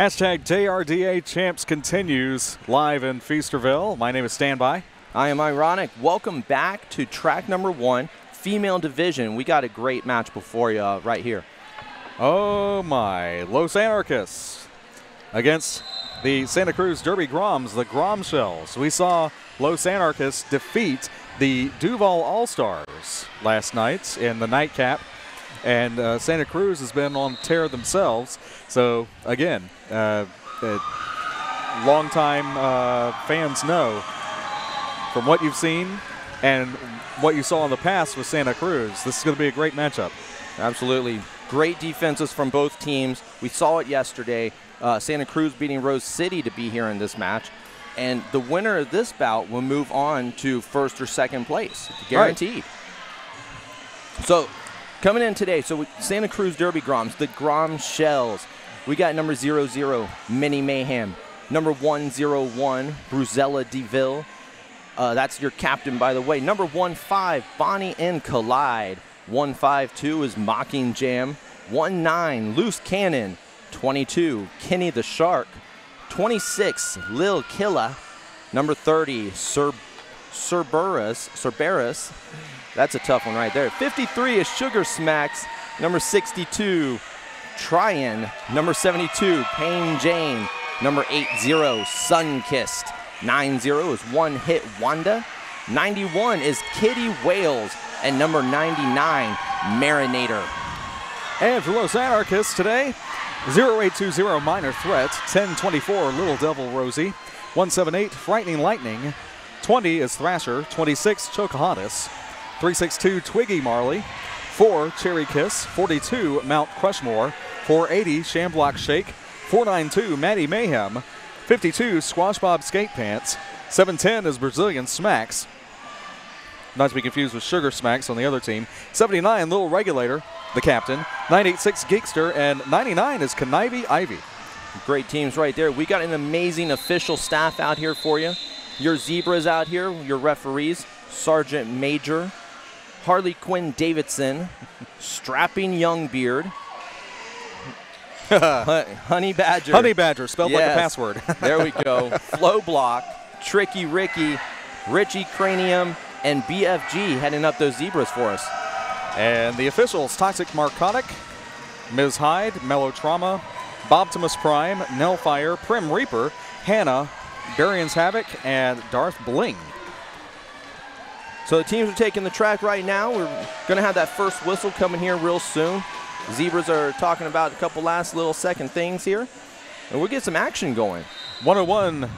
Hashtag JRDA Champs continues live in Feasterville. My name is Standby. I am Ironic. Welcome back to track number 1, female division. We got a great match before you right here. Oh my, Los Anarchists against the Santa Cruz Derby Groms, the Grom Shells. We saw Los Anarchists defeat the Duval All-Stars last night in the nightcap, and Santa Cruz has been on tear themselves. So again, long-time fans know from what you've seen and what you saw in the past with Santa Cruz, this is going to be a great matchup. Absolutely. Great defenses from both teams. We saw it yesterday. Santa Cruz beating Rose City to be here in this match. And the winner of this bout will move on to first or second place, guaranteed. Right. So coming in today, so Santa Cruz Derby Groms, the Grom Shells. We got number 00, Minnie Mayhem. Number 101, Bruzella DeVille. That's your captain, by the way. Number 15, Bonnie and Collide. 152 is Mocking Jam. 19, Loose Cannon. 22, Kenny the Shark. 26, Lil Killa. Number 30, Cerberus. That's a tough one right there. 53 is Sugar Smacks. Number 62, Tryon. Number 72, Pain Jane. Number 80, Sunkissed. 90 is One Hit Wanda. 91 is Kitty Wales. And number 99, Marinator. And for Los Anarchists today, 0820 Minor Threat, 1024 Little Devil Rosie, 178 Frightening Lightning, 20 is Thrasher, 26 Chocahontas, 362 Twiggy Marley, 4 Cherry Kiss, 42 Mount Crushmore, 480 Shamblock Shake, 492 Maddie Mayhem, 52 Squash Bob Skate Pants, 710 is Brazilian Smacks, not to be confused with Sugar Smacks on the other team, 79 Little Regulator, the captain, 986 Geekster, and 99 is Connivey Ivy. Great teams right there. We got an amazing official staff out here for you. Your zebras out here, your referees, Sergeant Major, Harley Quinn Davidson, Strapping Youngbeard, Honey Badger. Honey Badger, spelled like a password. There we go. Flow Block, Tricky Ricky, Richie Cranium, and BFG heading up those zebras for us. And the officials, Toxic Marcotic, Ms. Hyde, Melotrauma, Bobtimus Prime, Nellfire, Prim Reaper, Hannah, Barian's Havoc, and Darth Bling. So the teams are taking the track right now. We're going to have that first whistle coming here real soon. Zebras are talking about a couple last little second things here. And we'll get some action going. 101,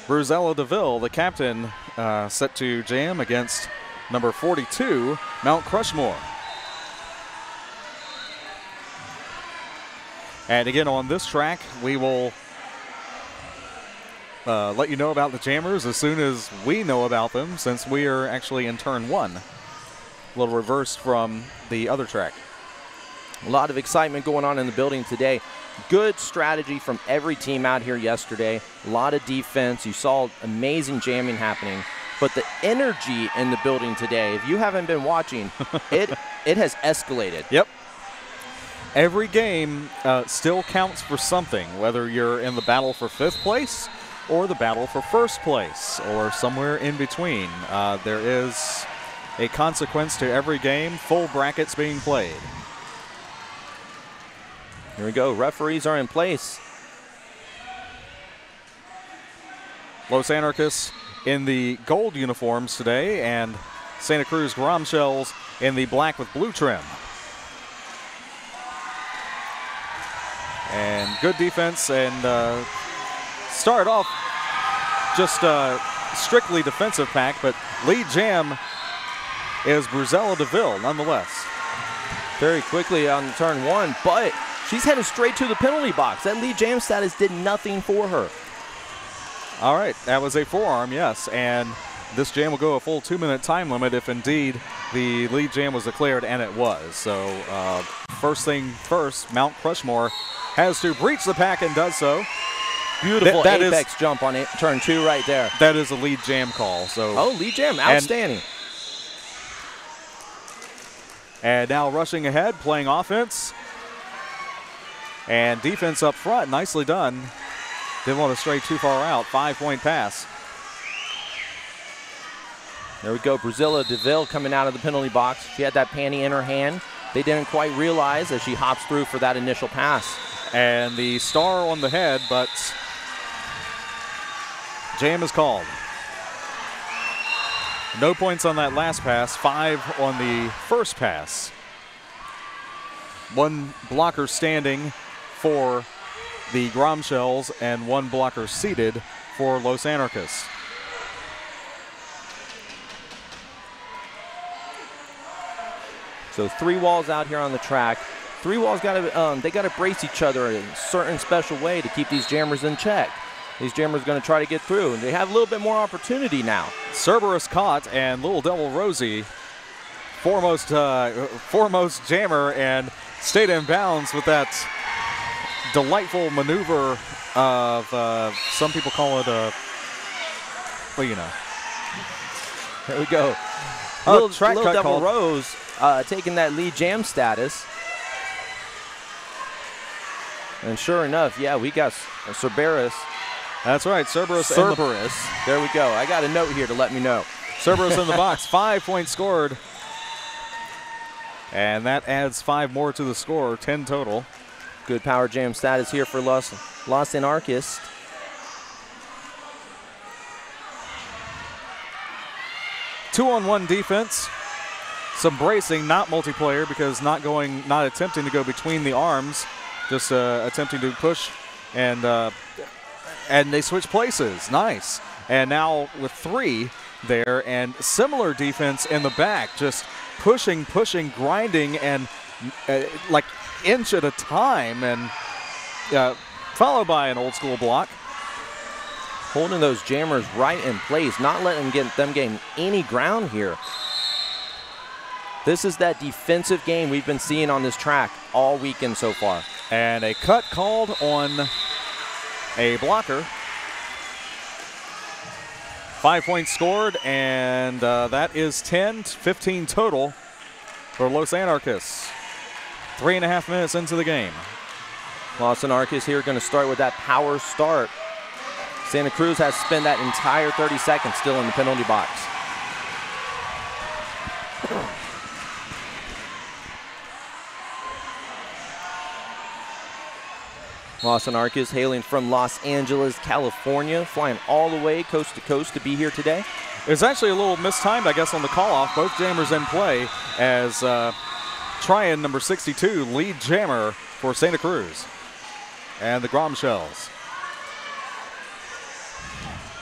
Bruzella DeVille, the captain, set to jam against number 42, Mount Crushmore. And again, on this track, we will let you know about the jammers as soon as we know about them, since we are actually in turn 1. A little reversed from the other track. A lot of excitement going on in the building today. Good strategy from every team out here yesterday. A lot of defense. You saw amazing jamming happening. But the energy in the building today, if you haven't been watching, it has escalated. Yep. Every game still counts for something, whether you're in the battle for 5th place or the battle for 1st place or somewhere in between. There is a consequence to every game, full brackets being played. Here we go. Referees are in place. Los Anarchists in the gold uniforms today, and Santa Cruz Grom Shells in the black with blue trim. And good defense, and started off just strictly defensive pack, but lead jam is Bruzella DeVille nonetheless. Very quickly on turn 1, but she's headed straight to the penalty box. That lead jam status did nothing for her. All right, that was a forearm, yes, and this jam will go a full 2-minute time limit if indeed the lead jam was declared, and it was. So first thing first, Mount Crushmore has to breach the pack and does so. Beautiful apex jump on it, turn 2 right there. That is a lead jam call. So lead jam, outstanding. And now rushing ahead, playing offense. And defense up front, nicely done. Didn't want to stray too far out. 5-point pass. There we go. Brazilla DeVille coming out of the penalty box. She had that panty in her hand. They didn't quite realize as she hops through for that initial pass. And the star on the head, but jam is called. No points on that last pass, 5 on the first pass. One blocker standing for the Grom Shells and one blocker seated for Los Anarchists. So 3 walls out here on the track. 3 walls they got to brace each other in a certain special way to keep these jammers in check. These jammers going to try to get through, and they have a little bit more opportunity now. Cerberus caught, and Little Devil Rosie, foremost jammer, and stayed in bounds with that delightful maneuver of some people call it a, well, you know. There we go. Little Devil called. Rose taking that lead jam status. And sure enough, yeah, we got Cerberus. That's right, Cerberus. There we go. I got a note here to let me know. Cerberus in the box, 5 points scored. And that adds 5 more to the score, 10 total. Good power jam status here for Los Anarchists. Two-on-one defense. Some bracing, not multiplayer, because not attempting to go between the arms, just attempting to push, and they switch places. Nice. And now with 3 there, and similar defense in the back, just pushing, grinding, and like inch at a time, and followed by an old school block. Holding those jammers right in place, not letting them gain any ground here. This is that defensive game we've been seeing on this track all weekend so far. And a cut called on a blocker. 5 points scored, and that is 15 total for Los Anarchists. 3.5 minutes into the game. Los Anarchists here going to start with that power start. Santa Cruz has spent that entire 30 seconds still in the penalty box. Los Anarchists hailing from Los Angeles, California, flying all the way coast to coast to be here today. It's actually a little mistimed, I guess, on the call-off. Both jammers in play as Tryon, number 62, lead jammer for Santa Cruz and the Grom Shells.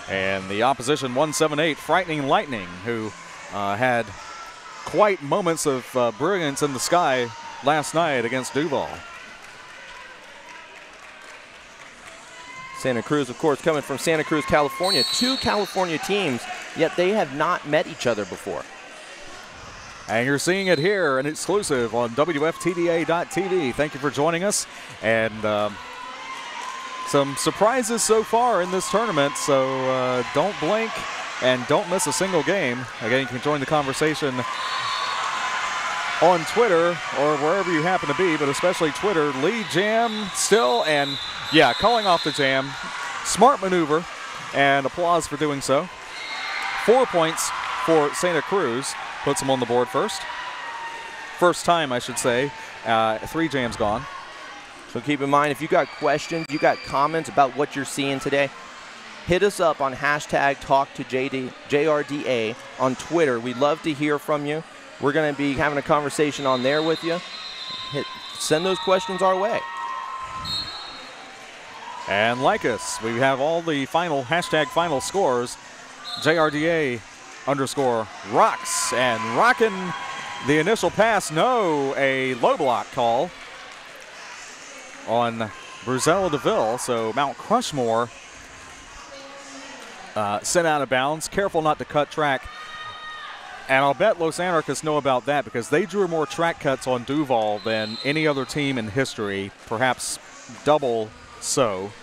And the opposition, 178, Frightening Lightning, who had quite moments of brilliance in the sky last night against Duval. Santa Cruz, of course, coming from Santa Cruz, California. 2 California teams, yet they have not met each other before. And you're seeing it here, an exclusive on WFTDA.tv. Thank you for joining us. And some surprises so far in this tournament, so don't blink and don't miss a single game. Again, you can join the conversation on Twitter or wherever you happen to be, but especially Twitter. Lead jam still, and yeah, calling off the jam. Smart maneuver, and applause for doing so. 4 points for Santa Cruz. Puts them on the board first. First time, I should say. 3 jams gone. So keep in mind, if you got questions, you got comments about what you're seeing today, hit us up on hashtag #TalkToJRDA on Twitter. We'd love to hear from you. We're going to be having a conversation on there with you. Send those questions our way. And like us, we have all the final #final scores. JRDA_rocks, and rocking the initial pass. No, a low block call on Brazilla DeVille. So Mount Crushmore sent out of bounds. Careful not to cut track. And I'll bet Los Anarchists know about that because they drew more track cuts on Duval than any other team in history, perhaps double so.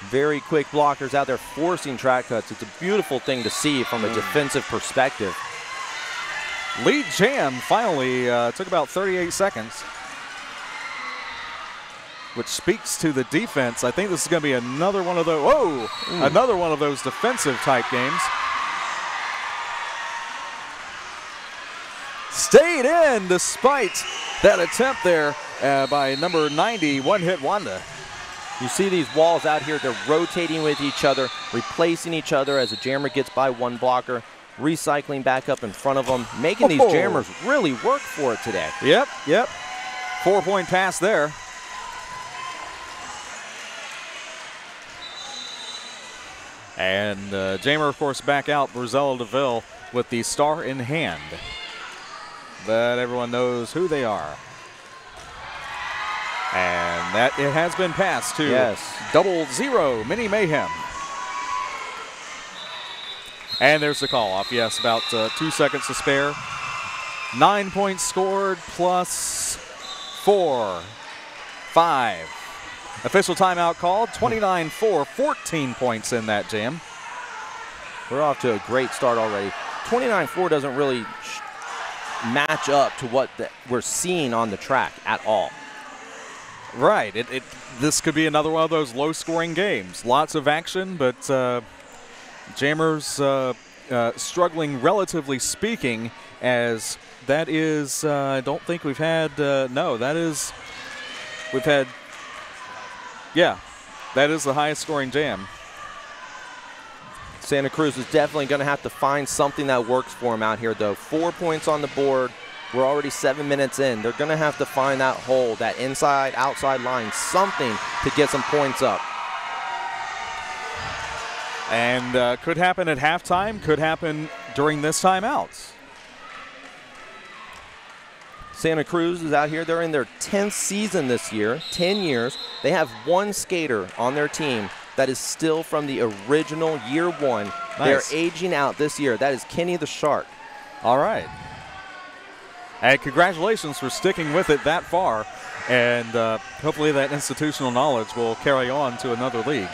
Very quick blockers out there forcing track cuts. It's a beautiful thing to see from a defensive perspective. Lead jam finally took about 38 seconds. which speaks to the defense. I think this is going to be another one of those, another one of those defensive type games. Stayed in despite that attempt there by number 90, one-hit Wanda. You see these walls out here, they're rotating with each other, replacing each other as a jammer gets by one blocker, recycling back up in front of them, making these jammers really work for it today. Yep. 4-point pass there. And jammer, of course, back out, Brazil DeVille with the star in hand. But everyone knows who they are. And that it has been passed to 00 Mini Mayhem. And there's the call off. Yes, about 2 seconds to spare. 9 points scored plus 4, 5. Official timeout called. 29-4, 14 points in that jam. We're off to a great start already. 29-4 doesn't really match up to what we're seeing on the track at all. Right. This could be another one of those low-scoring games. Lots of action, but jammers struggling, relatively speaking, as that is, I don't think we've had, that is the highest scoring jam. Santa Cruz is definitely going to have to find something that works for him out here, though. 4 points on the board. We're already 7 minutes in. They're going to have to find that hole, that inside, outside line, something to get some points up. And could happen at halftime, could happen during this timeout. Santa Cruz is out here. They're in their 10th season this year, 10 years. They have one skater on their team that is still from the original year one. Nice. They're aging out this year. That is Kenny the Shark. All right. And congratulations for sticking with it that far. And hopefully that institutional knowledge will carry on to another league.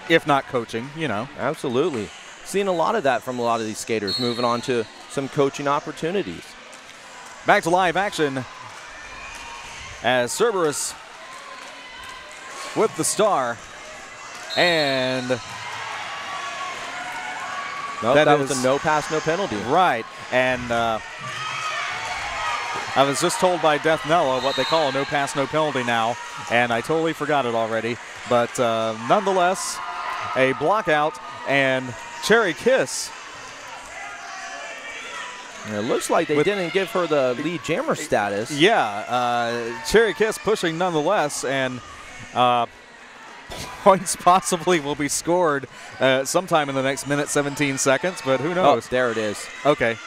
If not coaching, you know. Absolutely. Seeing a lot of that from a lot of these skaters, moving on to some coaching opportunities. Back to live action as Cerberus with the star. And that was a no pass, no penalty. Right. And I was just told by Death Nella what they call a no pass, no penalty now, and I totally forgot it already. But nonetheless, a block out and Cherry Kiss. And it looks like they didn't give her the lead jammer status. Yeah, Cherry Kiss pushing nonetheless, and points possibly will be scored sometime in the next minute, 17 seconds, but who knows? Oh, there it is. Okay.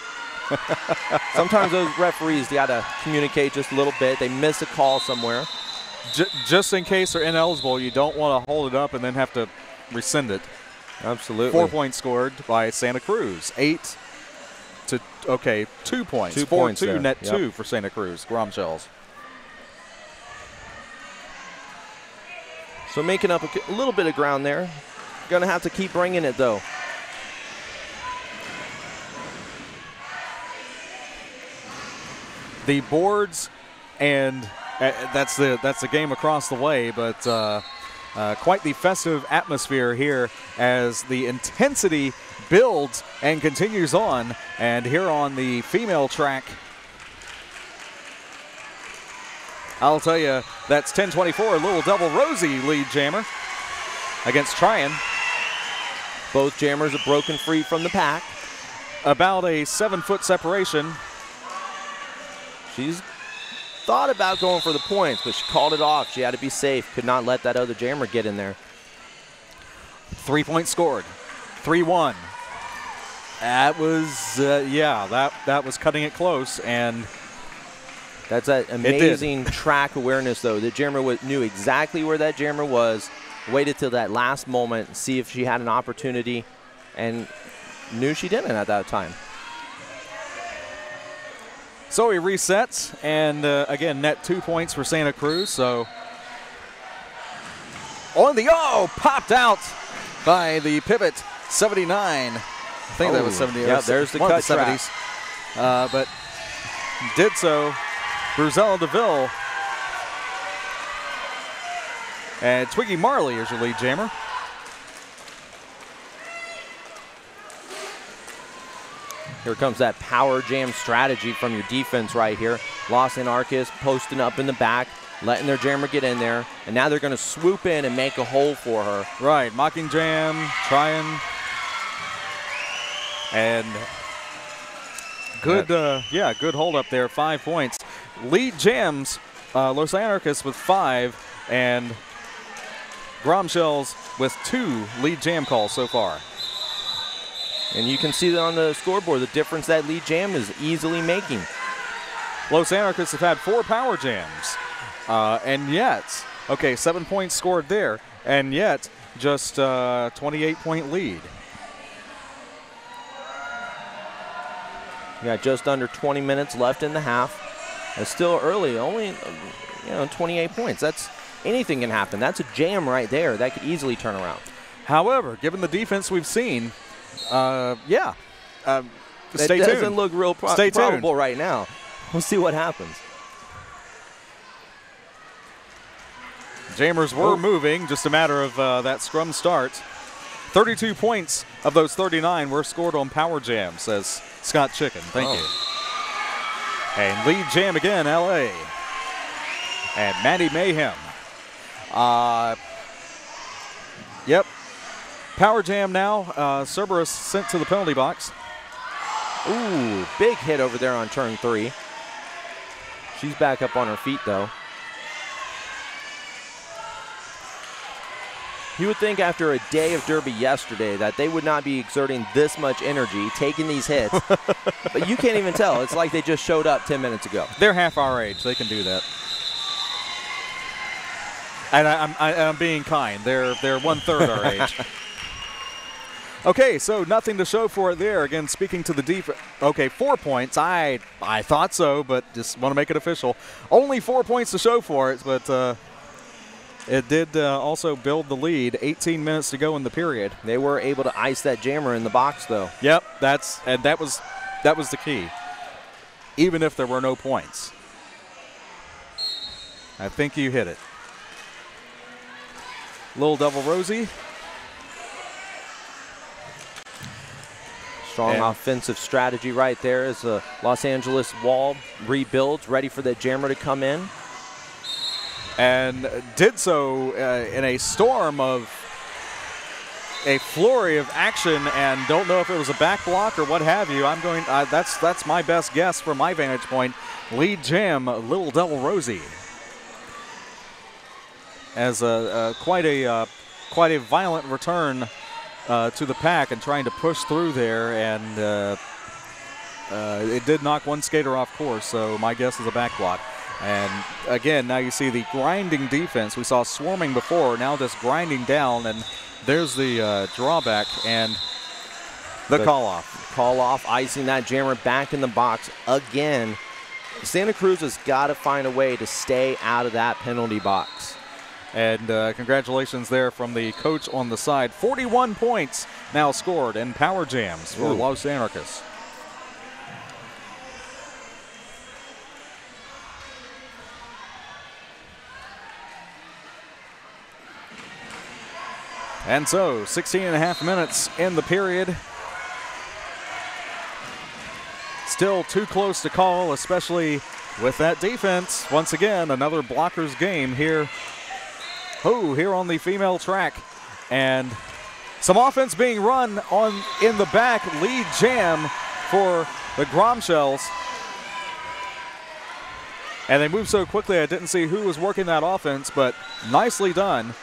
Sometimes those referees, they got to communicate just a little bit. They miss a call somewhere. Just in case they're ineligible, you don't want to hold it up and then have to rescind it. Absolutely. 4 points scored by Santa Cruz. 2 points. 2 points 4-2 there. net 2 for Santa Cruz. Gromshells. So making up a little bit of ground there. Going to have to keep bringing it, though. The boards, and that's the game across the way, but quite the festive atmosphere here as the intensity builds and continues on. And here on the female track, I'll tell you, that's 10-24, Little Devil Rosie lead jammer against Tryon. Both jammers are broken free from the pack. About a 7-foot separation. She's thought about going for the points, but she called it off. She had to be safe. Could not let that other jammer get in there. 3 points scored. 3-1. That was, that was cutting it close, and that's that amazing track awareness, though. The jammer knew exactly where that jammer was, waited till that last moment, see if she had an opportunity, and knew she didn't at that time. So he resets, and again, net 2 points for Santa Cruz. So popped out by the pivot, 79. I think that was 70. Yeah, there's the cut track. But did so. Brazil DeVille And Twiggy Marley is your lead jammer. Here comes that power jam strategy from your defense right here. Los Anarchists posting up in the back, letting their jammer get in there, and now they're going to swoop in and make a hole for her. Right, mocking jam, trying, and good, good hold up there, 5 points. Lead jams, Los Anarchists with 5, and Gromshells with 2 lead jam calls so far. And you can see that on the scoreboard, the difference that lead jam is easily making. Los Anarchists have had 4 power jams, and yet, 7 points scored there, and yet just 28-point lead. We got just under 20 minutes left in the half. It's still early, only 28 points. That's anything can happen. That's a jam right there. That could easily turn around. However, given the defense we've seen, stay tuned. It doesn't look real probable right now. We'll see what happens. Jammers were moving, just a matter of that scrum start. 32 points of those 39 were scored on power jam, says Scott Chicken. Thank you. And lead jam again, LA. And Maddie Mayhem. Power jam now. Cerberus sent to the penalty box. Ooh, big hit over there on turn 3. She's back up on her feet, though. You would think after a day of Derby yesterday that they would not be exerting this much energy, taking these hits. But you can't even tell. It's like they just showed up 10 minutes ago. They're half our age. They can do that. And I'm being kind. They're 1/3 our age. Okay, so nothing to show for it there. Again, speaking to the defense. Okay, 4 points. I thought so, but just want to make it official. Only 4 points to show for it, but it did also build the lead. 18 minutes to go in the period. They were able to ice that jammer in the box, though. Yep, that was the key. Even if there were no points. I think you hit it. Little Devil Rosie. Strong offensive strategy right there as the Los Angeles wall rebuilds, ready for that jammer to come in. And did so in a storm of a flurry of action, and don't know if it was a back block or what have you. That's my best guess from my vantage point. Lead jam, Little Devil Rosie, as quite a violent return to the pack and trying to push through there, and it did knock one skater off course, so my guess is a back block. And again, now you see the grinding defense. We saw swarming before, now just grinding down, and there's the drawback and the call-off. Call-off, icing that jammer back in the box again. Santa Cruz has got to find a way to stay out of that penalty box. And congratulations there from the coach on the side. 41 points now scored in power jams for Los Anarchists. And so 16.5 minutes in the period. Still too close to call, especially with that defense. Once again, another blockers game here. Here on the female track, and some offense being run in the back. Lead jam for the Gromshells, and they moved so quickly I didn't see who was working that offense, but nicely done.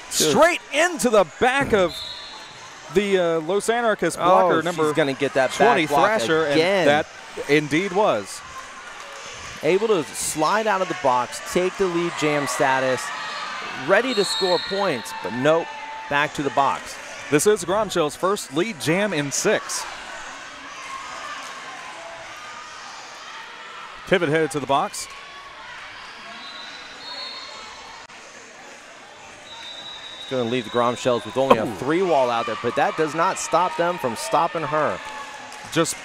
Straight into the back of the Los Anarchists blocker, number she's gonna get that 20 back block Thrasher, again. and that indeed was able to slide out of the box, take the lead jam status. Ready to score points, but nope, back to the box. This is Gromshell's first lead jam in 6. Pivot headed to the box. Going to leave the Gromshells with only a 3-wall out there, but that does not stop them from stopping her. Just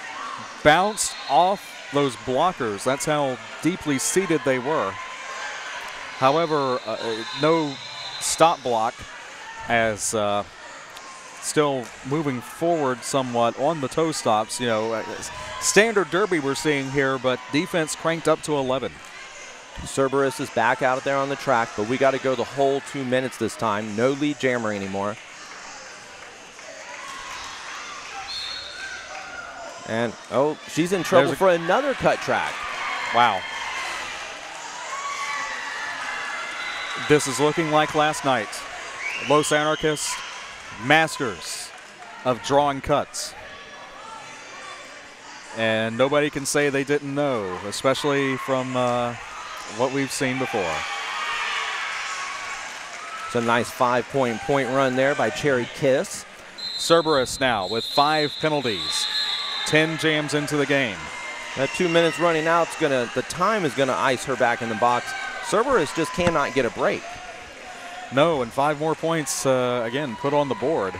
bounced off those blockers. That's how deeply seated they were. However, no stop block as still moving forward somewhat on the toe stops. You know, standard derby we're seeing here, but defense cranked up to 11. Cerberus is back out there on the track, but we got to go the whole 2 minutes this time. No lead jammer anymore. And, oh, she's in trouble for another cut track. Wow. This is looking like last night. Los Anarchists, masters of drawing cuts. And nobody can say they didn't know, especially from what we've seen before. It's a nice 5-point run there by Cherry Kiss. Cerberus now with 5 penalties. 10 jams into the game. That 2 minutes running out, the time is gonna ice her back in the box. Cerberus just cannot get a break. No, and 5 more points again put on the board.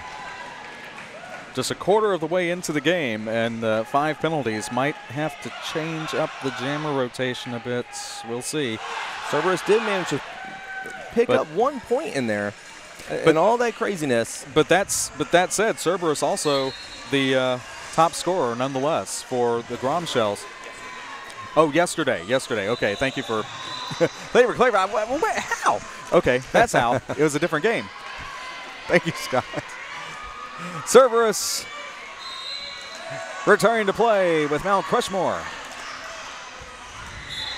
Just a quarter of the way into the game, and 5 penalties might have to change up the jammer rotation a bit. We'll see. Cerberus did manage to pick up 1 point in there, and all that craziness. But that said, Cerberus also the top scorer nonetheless for the Grom Shells. Oh, yesterday. Okay, thank you for clarifying. How? Okay, that's how. It was a different game. Thank you, Scott. Cerberus returning to play with Mount Crushmore.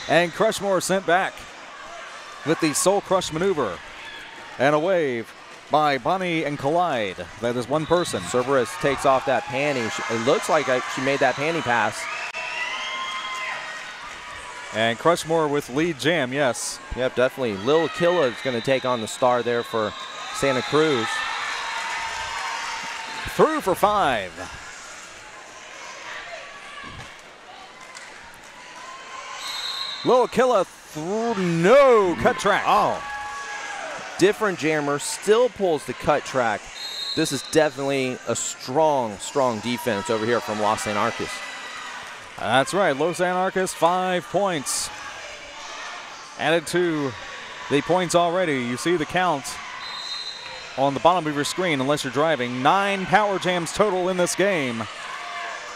And Crushmore sent back with the Soul Crush maneuver. And a wave by Bonnie and Collide. That is one person. Cerberus takes off that panty. It looks like she made that panty pass. And Crushmore with lead jam, yes. Yep, definitely. Lil Killa is going to take on the star there for Santa Cruz. Through for 5. Lil Killa through, no, cut track. Oh. Different jammer, still pulls the cut track. This is definitely a strong defense over here from Los Anarchists. That's right, Los Anarchists, 5 points. Added to the points already. You see the count on the bottom of your screen unless you're driving. 9 power jams total in this game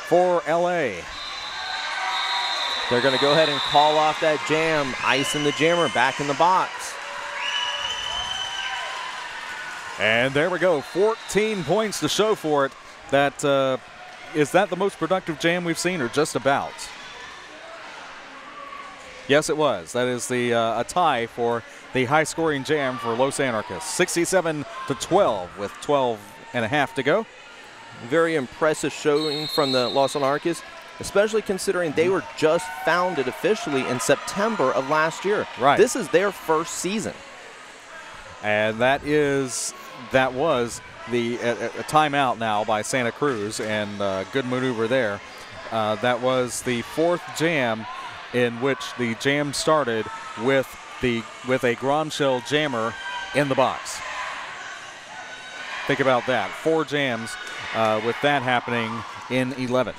for LA. They're going to go ahead and call off that jam, icing the jammer back in the box. And there we go, 14 points to show for it. Is that the most productive jam we've seen, or just about? Yes, it was. That is a tie for the high-scoring jam for Los Anarchists. 67-12 with 12 and a half to go. Very impressive showing from the Los Anarchists, especially considering they were just founded officially in September of last year. Right. This is their first season. And that was the a timeout now by Santa Cruz, and good maneuver there. That was the 4th jam in which the jam started with a Grom Shell jammer in the box. Think about that, 4 jams with that happening in 11.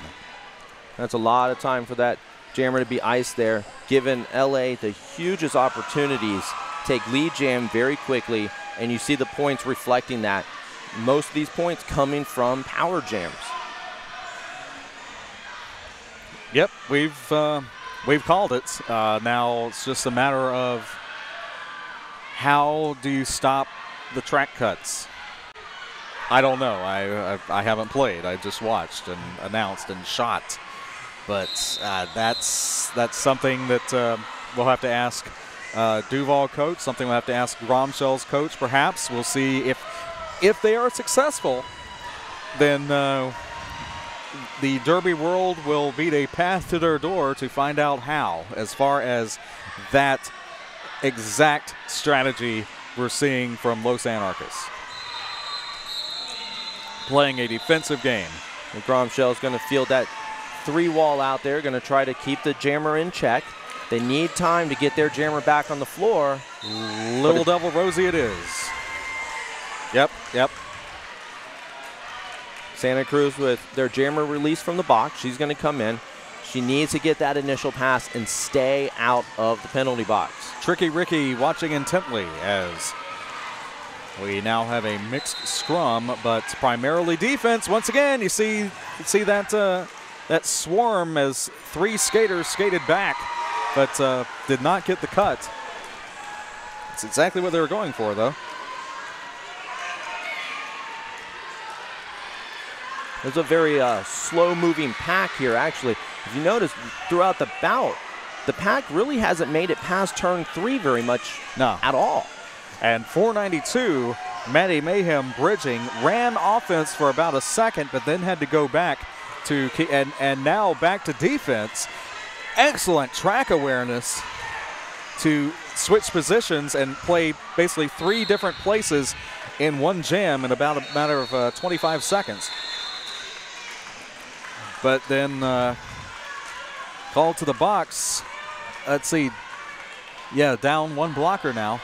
That's a lot of time for that jammer to be iced there, giving LA the hugest opportunities. Take lead jam very quickly, and you see the points reflecting that. Most of these points coming from power jams. Yep, we've called it. Now it's just a matter of how do you stop the track cuts. I don't know. I haven't played. I just watched and announced and shot. But that's something that we'll have to ask Duval coach. Something we'll have to ask Grom Shell's coach. Perhaps we'll see if they are successful. Then the Derby world will beat a path to their door to find out how, as far as that exact strategy we're seeing from Los Anarchists. Playing a defensive game. The Grom Shell is going to field that 3-wall out there, going to try to keep the jammer in check. They need time to get their jammer back on the floor. Little Devil Rosie it is. Yep. Santa Cruz with their jammer released from the box. She's going to come in. She needs to get that initial pass and stay out of the penalty box. Tricky Ricky watching intently as We now have a mixed scrum, but primarily defense. Once again, you see that that swarm as 3 skaters skated back, but did not get the cut. It's exactly what they were going for, though. There's a very slow-moving pack here, actually. If you notice, throughout the bout, the pack really hasn't made it past turn 3 very much at all. And 492, Maddie Mayhem bridging, ran offense for about a second, but then had to go back to, and now back to defense. Excellent track awareness to switch positions and play basically 3 different places in one jam in about a matter of 25 seconds. But then called to the box. Let's see. Yeah, down 1 blocker now.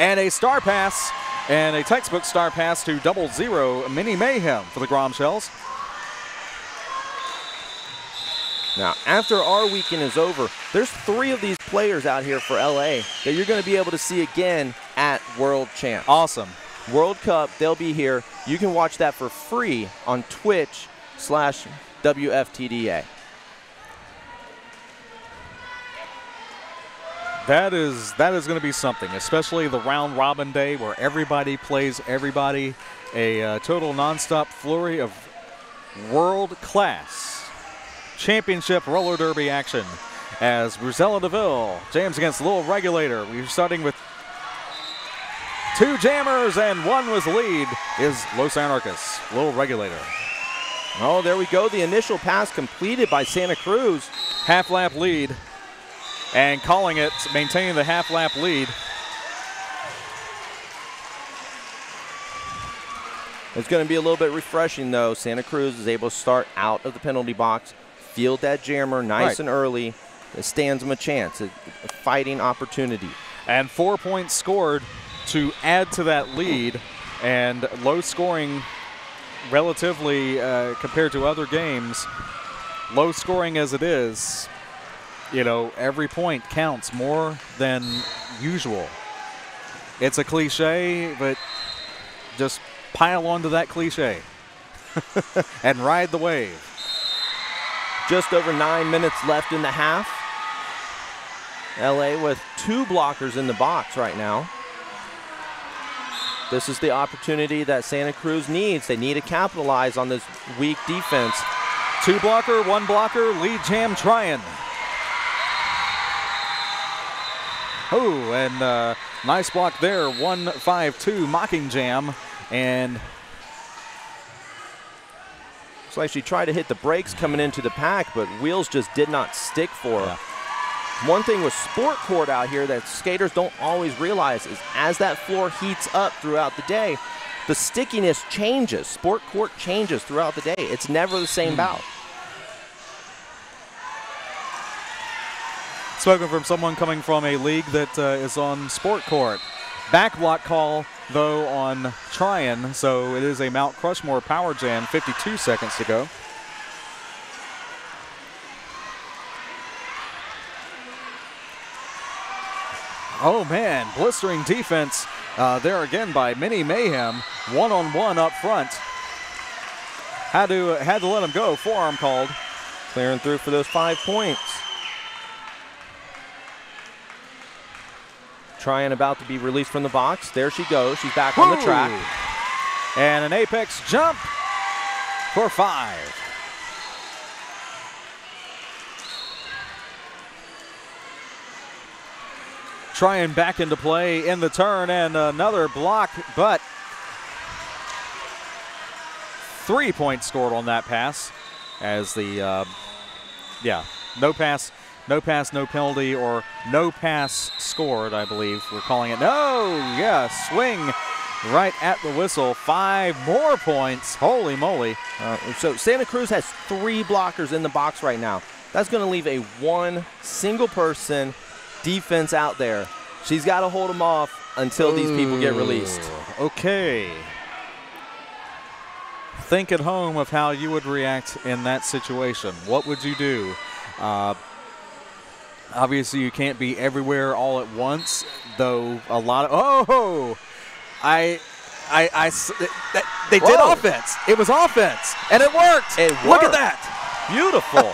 And a star pass, and a textbook star pass to 00 Mini Mayhem for the Grom Shells. Now, after our weekend is over, there's 3 of these players out here for LA that you're going to be able to see again at World Champs. Awesome. World Cup, they'll be here. You can watch that for free on Twitch/WFTDA. That is going to be something, especially the round robin day where everybody plays everybody. A total nonstop flurry of world-class championship roller derby action as Bruzella DeVille jams against Little Regulator. We're starting with 2 jammers and 1 was the lead is Los Anarchists, Little Regulator. Oh, there we go. The initial pass completed by Santa Cruz. Half-lap lead. And calling it, maintaining the half-lap lead. It's going to be a little bit refreshing, though. Santa Cruz is able to start out of the penalty box, field that jammer nice and early. It stands them a chance, a fighting opportunity. And 4 points scored to add to that lead, and low scoring relatively compared to other games. Low scoring as it is, you know, every point counts more than usual. It's a cliche, but just pile onto that cliche and ride the wave. Just over 9 minutes left in the half. LA with 2 blockers in the box right now. This is the opportunity that Santa Cruz needs. They need to capitalize on this weak defense. 2 blocker, 1 blocker, lead jam trying. Oh, and nice block there, 1-5-2 mocking jam, and looks like she tried to hit the brakes coming into the pack, but wheels just did not stick for her. One thing with sport court out here that skaters don't always realize is as that floor heats up throughout the day, the stickiness changes. Sport court changes throughout the day. It's never the same bout. Spoken from someone coming from a league that is on sport court. Back block call, though, on Tryon, so it is a Mount Crushmore power jam, 52 seconds to go. Oh, man, blistering defense there again by Mini Mayhem. One-on-one up front. Had to let him go. Forearm called. Clearing through for those 5 points. Tryon about to be released from the box. There she goes. She's back on the track. And an apex jump for 5. Tryon back into play in the turn and another block, but 3 points scored on that pass as the, no pass, no penalty, or no pass scored, I believe we're calling it. No, swing right at the whistle. 5 more points. Holy moly. So Santa Cruz has 3 blockers in the box right now. That's going to leave a 1 single person defense out there. She's got to hold them off until these people get released. Okay. Think at home of how you would react in that situation. What would you do? Obviously, you can't be everywhere all at once, though a lot of, They did offense. It was offense, and it worked. Look at that. Beautiful.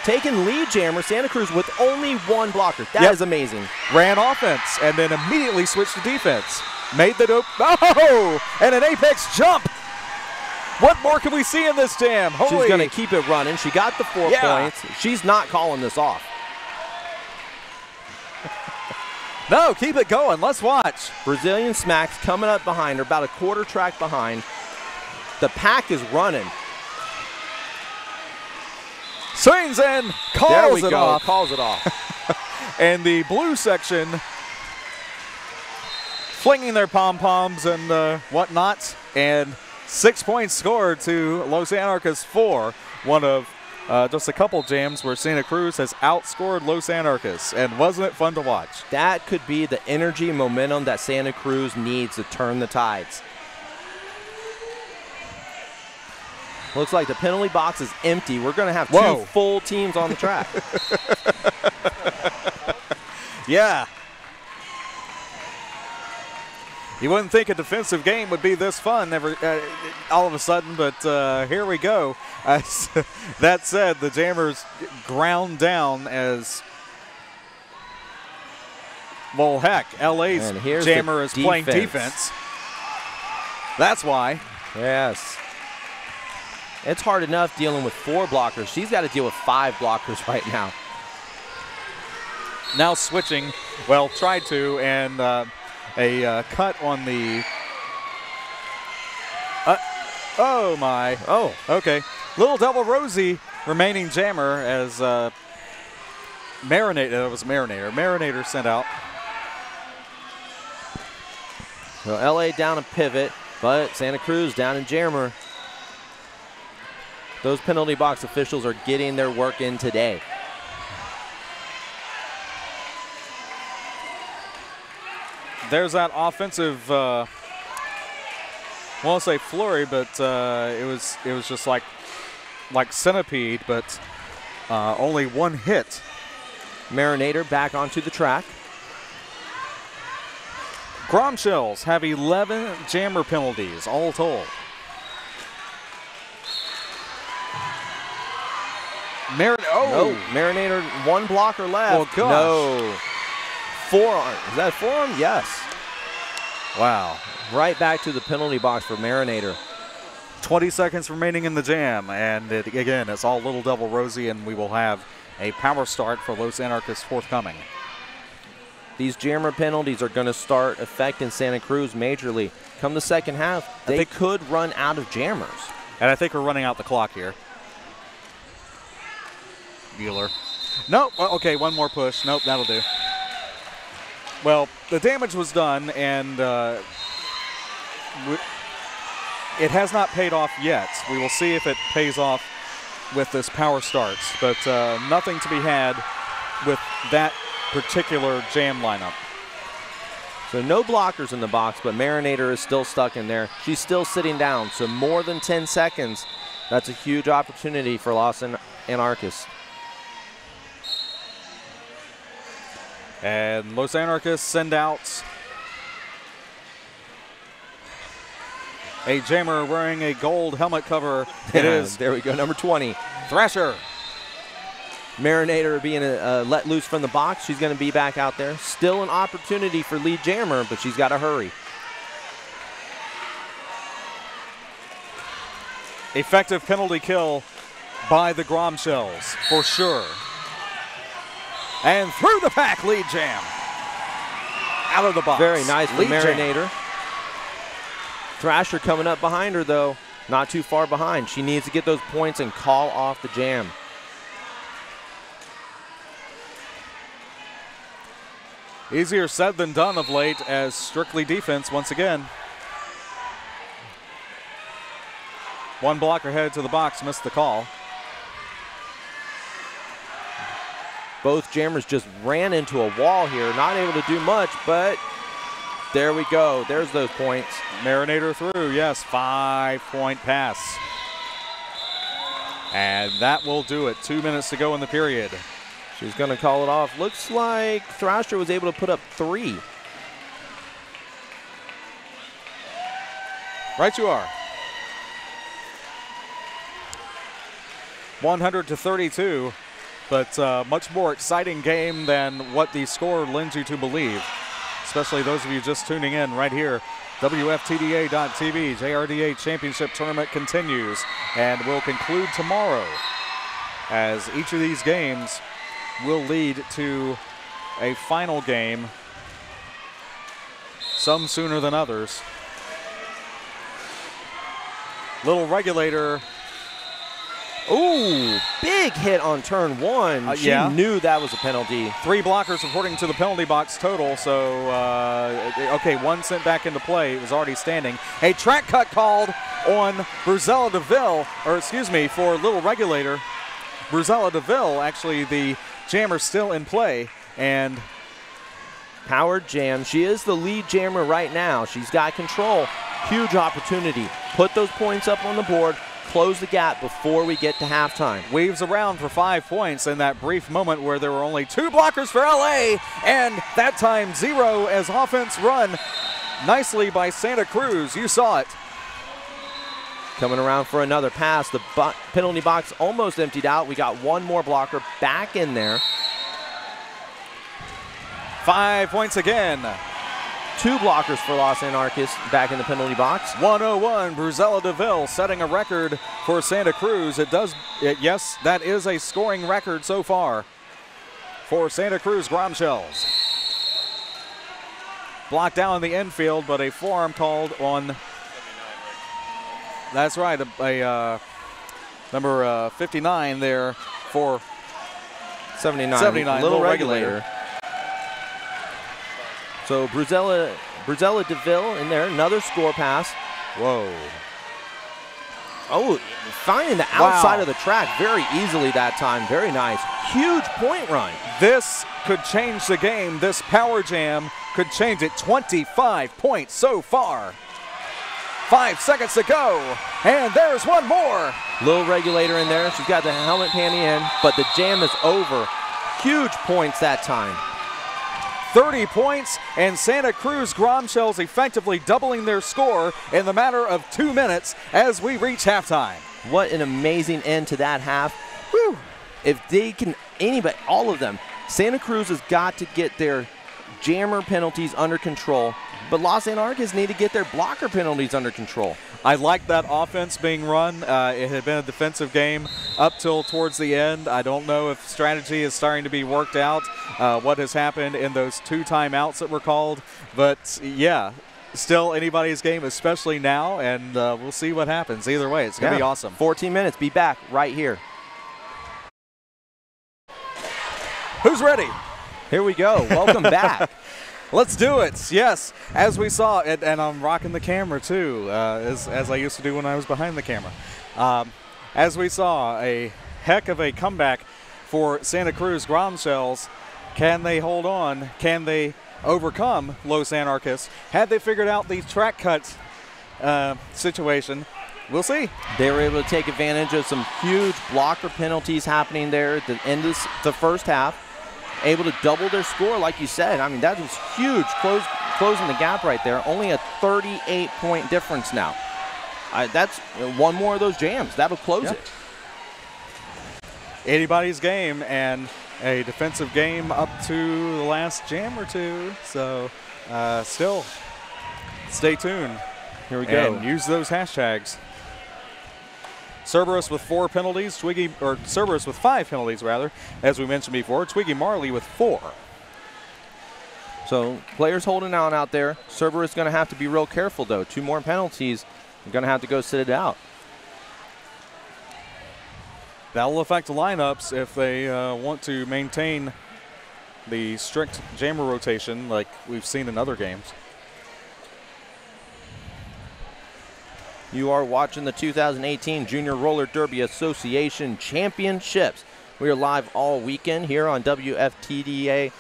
Taking lead jammer, Santa Cruz with only one blocker. That is amazing. Ran offense and then immediately switched to defense. Made the dope. Oh, and an apex jump. What more can we see in this jam? Holy. She's going to keep it running. She got the 4 points. She's not calling this off. No, keep it going. Let's watch. Brazilian smacks coming up behind her, about a quarter track behind. The pack is running. Swings and calls it off. Calls it off. And the blue section flinging their pom-poms and whatnots. And 6 points scored to Los Anarchists 4. One of just a couple jams where Santa Cruz has outscored Los Anarchists. And wasn't it fun to watch? That could be the energy and momentum that Santa Cruz needs to turn the tides. Looks like the penalty box is empty. We're going to have 2 full teams on the track. Yeah. You wouldn't think a defensive game would be this fun all of a sudden, but here we go. That said, the Jammers ground down as, well, heck, LA's Jammer is playing defense. That's why. Yes. It's hard enough dealing with 4 blockers. She's got to deal with 5 blockers right now. Now switching, well, tried to, and a cut on the, oh my, okay. Little Devil Rosie remaining jammer as Marinator sent out. So LA down a pivot, but Santa Cruz down in jammer. Those penalty box officials are getting their work in today. There's that offensive, I won't say flurry, but it was just like centipede, but only 1 hit. Marinator back onto the track. Grom Shells have 11 jammer penalties all told. No, Marinator 1 blocker left. Oh, gosh. No. Forearm. Is that forearm? Yes. Wow. Right back to the penalty box for Marinator. 20 seconds remaining in the jam, and again, it's all Little Devil Rosie, and we will have a power start for Los Anarchists forthcoming. These jammer penalties are going to start affecting Santa Cruz majorly. Come the second half, they could run out of jammers. And I think we're running out the clock here. Bueller. Nope. Well, okay, 1 more push. Nope, that'll do. Well, the damage was done, and it has not paid off yet. We will see if it pays off with this power starts, but nothing to be had with that particular jam lineup. So no blockers in the box, but Marinator is still stuck in there. She's still sitting down, so more than 10 seconds. That's a huge opportunity for Los Anarchists. And Los Anarchists send out a jammer wearing a gold helmet cover. It is. There we go, number 20. Thrasher. Marinator being let loose from the box. She's going to be back out there. Still an opportunity for lead jammer, but she's got to hurry. Effective penalty kill by the Grom Shells, for sure. And through the pack, lead jam. Out of the box. Very nice for Marinator. Jam. Thrasher coming up behind her, though. Not too far behind. She needs to get those points and call off the jam. Easier said than done of late as strictly defense once again. 1 blocker headed to the box, missed the call. Both jammers just ran into a wall here, not able to do much, but there we go. There's those points. Marinator through, yes, 5-point pass. And that will do it. 2 minutes to go in the period. She's going to call it off. Looks like Thrasher was able to put up 3. Right you are. 100-32, but much more exciting game than what the score lends you to believe, especially those of you just tuning in right here. WFTDA.TV, JRDA Championship Tournament continues and will conclude tomorrow, as each of these games will lead to a final game, some sooner than others. Little regulator. Ooh, big hit on turn one. She knew that was a penalty. 3 blockers according to the penalty box total. So, okay, 1 sent back into play. It was already standing. A track cut called on Bruzella DeVille, or excuse me, for Little Regulator. Bruzella DeVille, actually the jammer still in play. And powered jam. She is the lead jammer right now. She's got control. Huge opportunity. Put those points up on the board. Close the gap before we get to halftime. Weaves around for 5 points in that brief moment where there were only 2 blockers for LA, and that time 0 as offense run nicely by Santa Cruz. You saw it. Coming around for another pass. The penalty box almost emptied out. We got 1 more blocker back in there. 5 points again. 2 blockers for Los Anarchists back in the penalty box. 101, Bruzella DeVille setting a record for Santa Cruz. Yes, that is a scoring record so far for Santa Cruz Gromshells. Blocked down in the infield, but a forearm called on, that's right, number 59 there for 79, little regulator. So Bruzella DeVille in there, another score pass. Whoa. Oh, finding the outside of the track very easily that time. Very nice. Huge point run. This could change the game. This power jam could change it. 25 points so far. 5 seconds to go, and there's 1 more. Little regulator in there. She's got the helmet panty in, but the jam is over. Huge points that time. 30 points, and Santa Cruz Gromshells effectively doubling their score in the matter of 2 minutes as we reach halftime. What an amazing end to that half. Whew. If they can, anybody, all of them, Santa Cruz has got to get their jammer penalties under control, but Los Anarchists need to get their blocker penalties under control. I like that offense being run. It had been a defensive game up till towards the end. I don't know if strategy is starting to be worked out, what has happened in those 2 timeouts that were called. But, yeah, still anybody's game, especially now, and we'll see what happens. Either way, it's going to be awesome. 14 minutes. Be back right here. Who's ready? Here we go. Welcome back. Let's do it. Yes, as we saw, and I'm rocking the camera too, as I used to do when I was behind the camera. As we saw, a heck of a comeback for Santa Cruz Gromshells. Can they hold on? Can they overcome Los Anarchists? Had they figured out the track cut situation? We'll see. They were able to take advantage of some huge blocker penalties happening there at the end of the first half. Able to double their score, like you said. I mean, that was huge, closing the gap right there. Only a 38-point difference now. That's 1 more of those jams. That'll close it. Anybody's game, and a defensive game up to the last jam or 2. So still, stay tuned. Here we go. And use those hashtags. Cerberus with 4 penalties, Cerberus with 5 penalties rather, as we mentioned before. Twiggy Marley with 4. So players holding out there. Cerberus going to have to be real careful though. 2 more penalties. They're going to have to go sit it out. That will affect the lineups if they want to maintain the strict jammer rotation like we've seen in other games. You are watching the 2018 Junior Roller Derby Association Championships. We are live all weekend here on WFTDA.TV.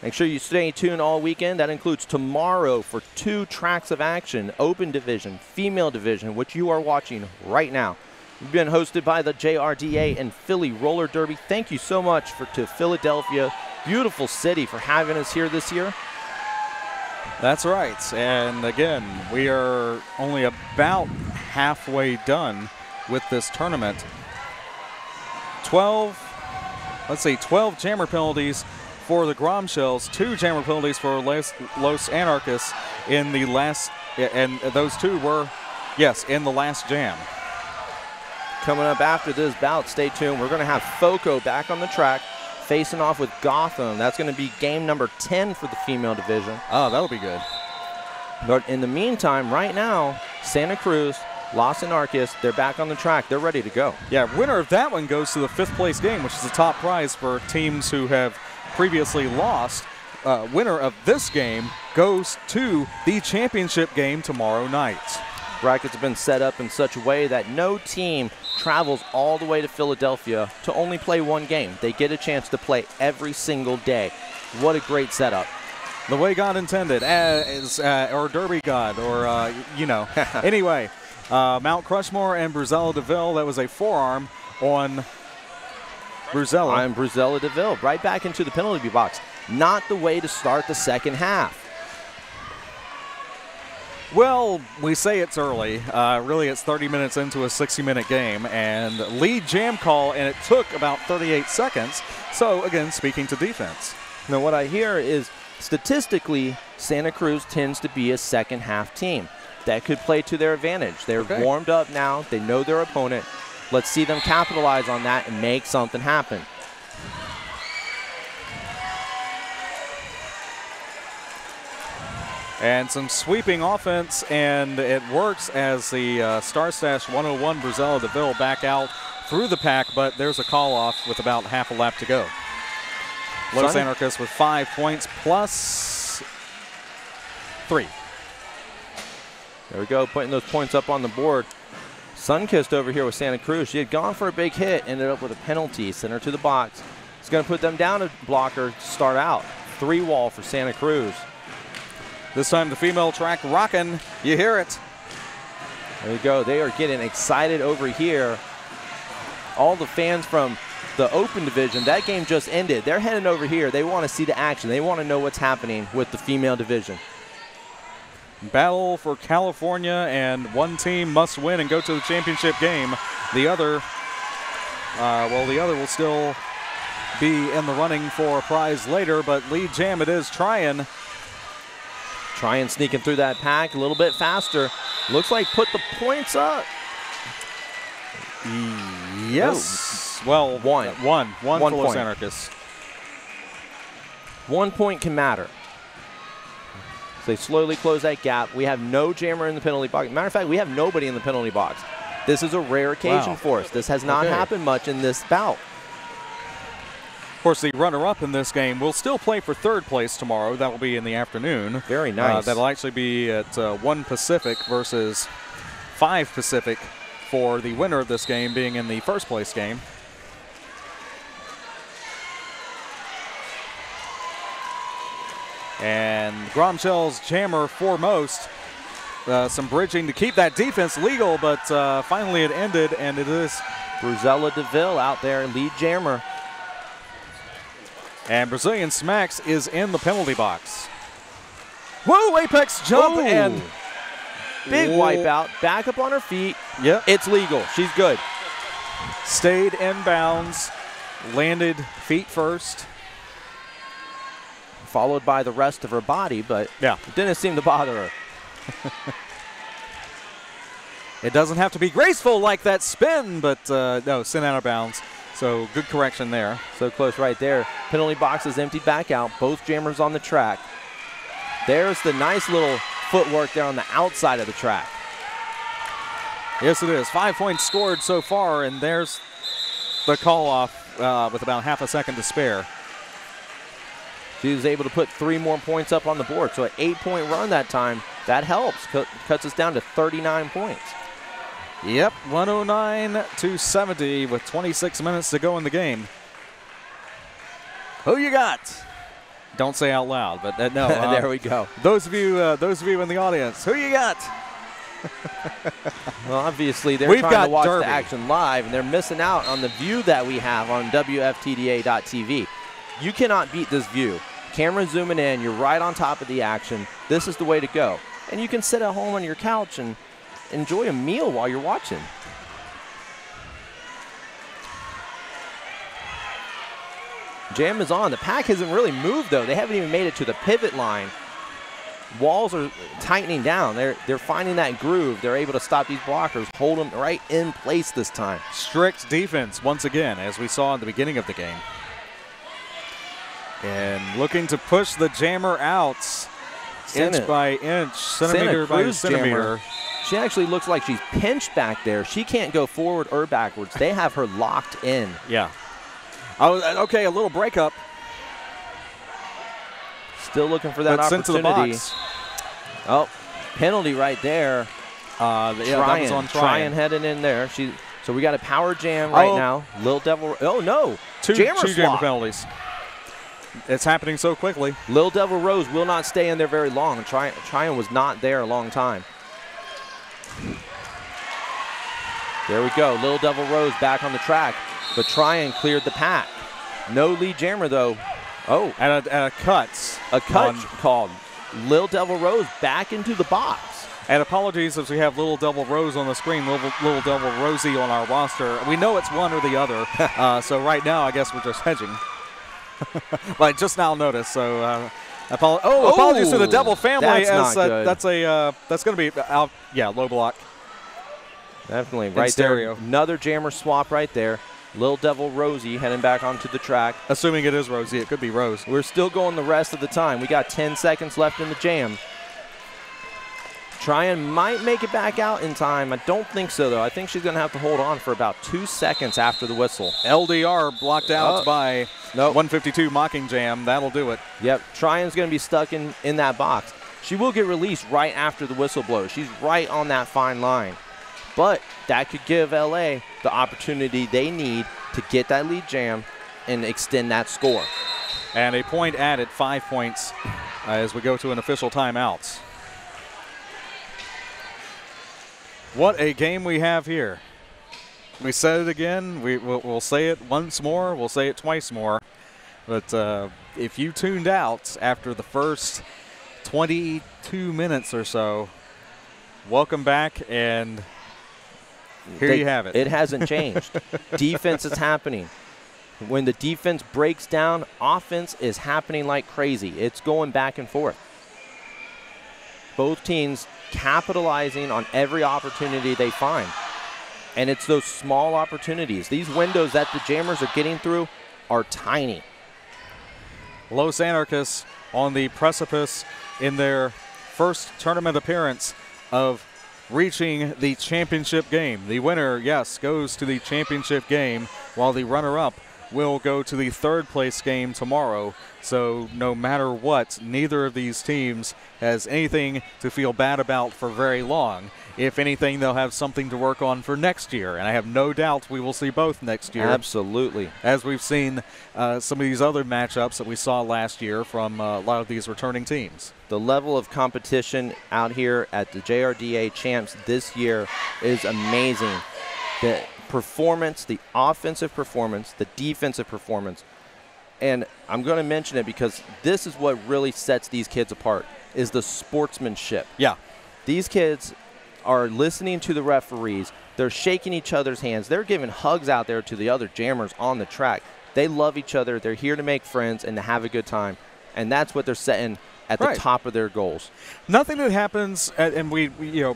Make sure you stay tuned all weekend. That includes tomorrow for 2 tracks of action, Open Division, Female Division, which you are watching right now. We've been hosted by the JRDA and Philly Roller Derby. Thank you so much to Philadelphia, beautiful city, for having us here this year. That's right. And again, we are only about halfway done with this tournament. 12 jammer penalties for the Grom Shells, 2 jammer penalties for Los Anarchists in the last, and those 2 were, yes, in the last jam. Coming up after this bout, stay tuned. We're going to have Foco back on the track, facing off with Gotham. That's going to be game number 10 for the female division. Oh, that'll be good. But in the meantime, right now, Santa Cruz, Los Anarchists, they're back on the track. They're ready to go. Yeah, winner of that one goes to the 5th place game, which is the top prize for teams who have previously lost. Winner of this game goes to the championship game tomorrow night. Brackets have been set up in such a way that no team travels all the way to Philadelphia to only play one game. They get a chance to play every single day. What a great setup. The way God intended, or Derby God, or, you know. Anyway, Mount Crushmore and Bruzella DeVille, that was a forearm on Bruzella. I'm Bruzella DeVille, right back into the penalty box. Not the way to start the second half. Well, we say it's early. Really, it's 30 minutes into a 60-minute game, and lead jam call, and it took about 38 seconds. So, again, speaking to defense. Now, what I hear is, statistically, Santa Cruz tends to be a second-half team. That could play to their advantage. They're warmed up now. They know their opponent. Let's see them capitalize on that and make something happen. And some sweeping offense, and it works as the Star Stash 101 Bruzella DeVille back out through the pack, but there's a call-off with about half a lap to go. Los Anarchists with 5 points plus 3. There we go, putting those points up on the board. Sunkissed over here with Santa Cruz. She had gone for a big hit, ended up with a penalty, sent her to the box. It's going to put them down a blocker to start out. 3-wall for Santa Cruz. This time the female track rocking. You hear it. There you go. They are getting excited over here. All the fans from the Open division, that game just ended. They're heading over here. They want to see the action. They want to know what's happening with the female division. Battle for California, and one team must win and go to the championship game. The other, the other will still be in the running for a prize later, but lead jam it is trying. Trying sneaking through that pack a little bit faster. Looks like put the points up. Yes. Oh. Well, one for Los point. Anarchists. 1 point can matter. So they slowly close that gap. We have no jammer in the penalty box. Matter of fact, we have nobody in the penalty box. This is a rare occasion for us. This has not happened much in this bout. Of course, the runner-up in this game will still play for 3rd place tomorrow. That will be in the afternoon. Very nice. That'll actually be at 1 Pacific versus 5 Pacific for the winner of this game being in the 1st place game. And Gromshell's jammer foremost. Some bridging to keep that defense legal, but finally it ended, and it is Bruzella DeVille out there, lead jammer. And Brazilian Smacks is in the penalty box. Whoa, apex jump. Whoa. And big wipeout, back up on her feet. Yep. It's legal, she's good. Stayed in bounds, landed feet first. Followed by the rest of her body, but it didn't seem to bother her. It doesn't have to be graceful like that spin, but no, sent out of bounds. So good correction there. So close right there. Penalty box is emptied back out. Both jammers on the track. There's the nice little footwork there on the outside of the track. Yes, it is. 5 points scored so far, and there's the call-off with about half a second to spare. She was able to put 3 more points up on the board. So an 8-point run that time. That helps. Cuts us down to 39 points. Yep, 109-70 with 26 minutes to go in the game. Who you got? Don't say out loud, but no. There we go. Those of you in the audience, who you got? Well, obviously they're trying to watch the action live, and they're missing out on the view that we have on WFTDA.tv. You cannot beat this view. Camera zooming in, you're right on top of the action. This is the way to go. And you can sit at home on your couch and enjoy a meal while you're watching. Jam is on. The pack hasn't really moved, though. They haven't even made it to the pivot line. Walls are tightening down. They're finding that groove. They're able to stop these blockers, hold them right in place this time. Strict defense once again, as we saw in the beginning of the game. And looking to push the jammer out inch by inch, centimeter by centimeter. Jammer, she actually looks like she's pinched back there. She can't go forward or backwards. They have her locked in. Yeah. Okay, a little breakup. Still looking for that opportunity. Into the box. Oh, penalty right there. Yeah, that was on Tryon heading in there. So we got a power jam right now. Lil Devil. Oh no, two jammer penalties. It's happening so quickly. Lil Devil Rose will not stay in there very long. Tryon was not there a long time. There we go. Lil Devil Rose back on the track, but Tryon cleared the pack. No lead jammer though. Oh, and a cut. A cut called. Lil Devil Rose back into the box. And apologies if we have Little Devil Rose on the screen, Little Devil Rosie on our roster. We know it's one or the other, so right now I guess we're just hedging. But I just now noticed, so apologies to the Devil family. That's not good. That's going to be out. Yeah, low block. Definitely right there. Another jammer swap right there. Lil Devil Rosie heading back onto the track. Assuming it is Rosie, it could be Rose. We're still going the rest of the time. We got 10 seconds left in the jam. Tryon might make it back out in time. I don't think so, though. I think she's going to have to hold on for about 2 seconds after the whistle. LDR blocked out by 152 Mocking Jam. That'll do it. Yep, Tryon's going to be stuck in that box. She will get released right after the whistle blows. She's right on that fine line. But that could give LA the opportunity they need to get that lead jam and extend that score. And a point added, 5 points, as we go to an official timeout. What a game we have here. We said it again. We'll say it once more. We'll say it twice more. But if you tuned out after the first 22 minutes or so, welcome back, and here you have it. It hasn't changed. Defense is happening. When the defense breaks down, offense is happening like crazy. It's going back and forth. Both teams capitalizing on every opportunity they find. And it's those small opportunities. These windows that the jammers are getting through are tiny. Los Anarchists on the precipice in their first tournament appearance of reaching the championship game. The winner, yes, goes to the championship game, while the runner-up will go to the third place game tomorrow. So no matter what, neither of these teams has anything to feel bad about for very long. If anything, they'll have something to work on for next year, and I have no doubt we will see both next year. Absolutely. As we've seen some of these other matchups that we saw last year from a lot of these returning teams. The level of competition out here at the JRDA Champs this year is amazing. The performance, the offensive performance, the defensive performance, and I'm going to mention it because this is what really sets these kids apart, is the sportsmanship. Yeah. These kids are listening to the referees. They're shaking each other's hands. They're giving hugs out there to the other jammers on the track. They love each other. They're here to make friends and to have a good time, and that's what they're setting at the top of their goals. Nothing that happens, nothing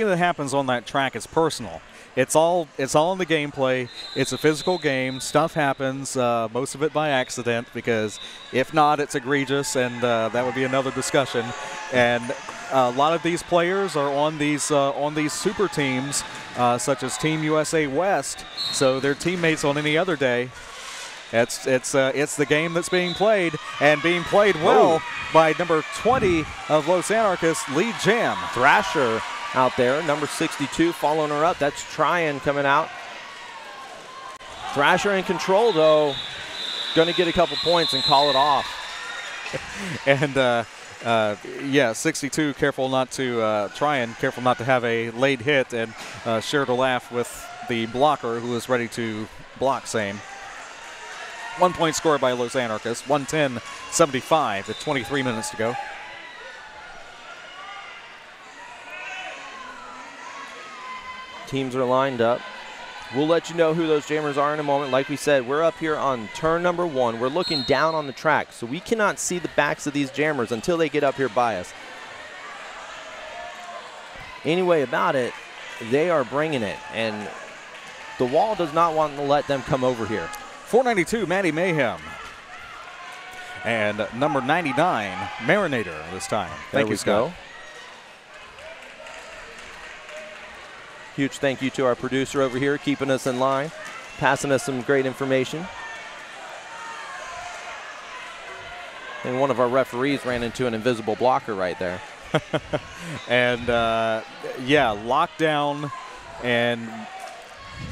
that happens on that track is personal. It's all in the gameplay. It's a physical game. Stuff happens, most of it by accident, because if not, it's egregious, and that would be another discussion. And a lot of these players are on these super teams, such as Team USA West, so they're teammates on any other day. It's the game that's being played, and being played well by number 20 of Los Anarchists, Lead Jam. Thrasher out there, number 62, following her up. That's Tryon coming out. Thrasher in control, though. Going to get a couple points and call it off. And, 62, careful not to, Tryon, careful not to have a late hit, and shared a laugh with the blocker who was ready to block same. 1 point scored by Los Anarchists, 110-75 with 23 minutes to go. Teams are lined up. We'll let you know who those jammers are in a moment. Like we said, we're up here on turn number 1. We're looking down on the track, so we cannot see the backs of these jammers until they get up here by us. Anyway about it, they are bringing it, and the wall does not want to let them come over here. 492, Maddie Mayhem. And number 99, Marinator this time. Thank you, Scott. Huge thank you to our producer over here, keeping us in line, passing us some great information. And one of our referees ran into an invisible blocker right there. And, yeah, lockdown, and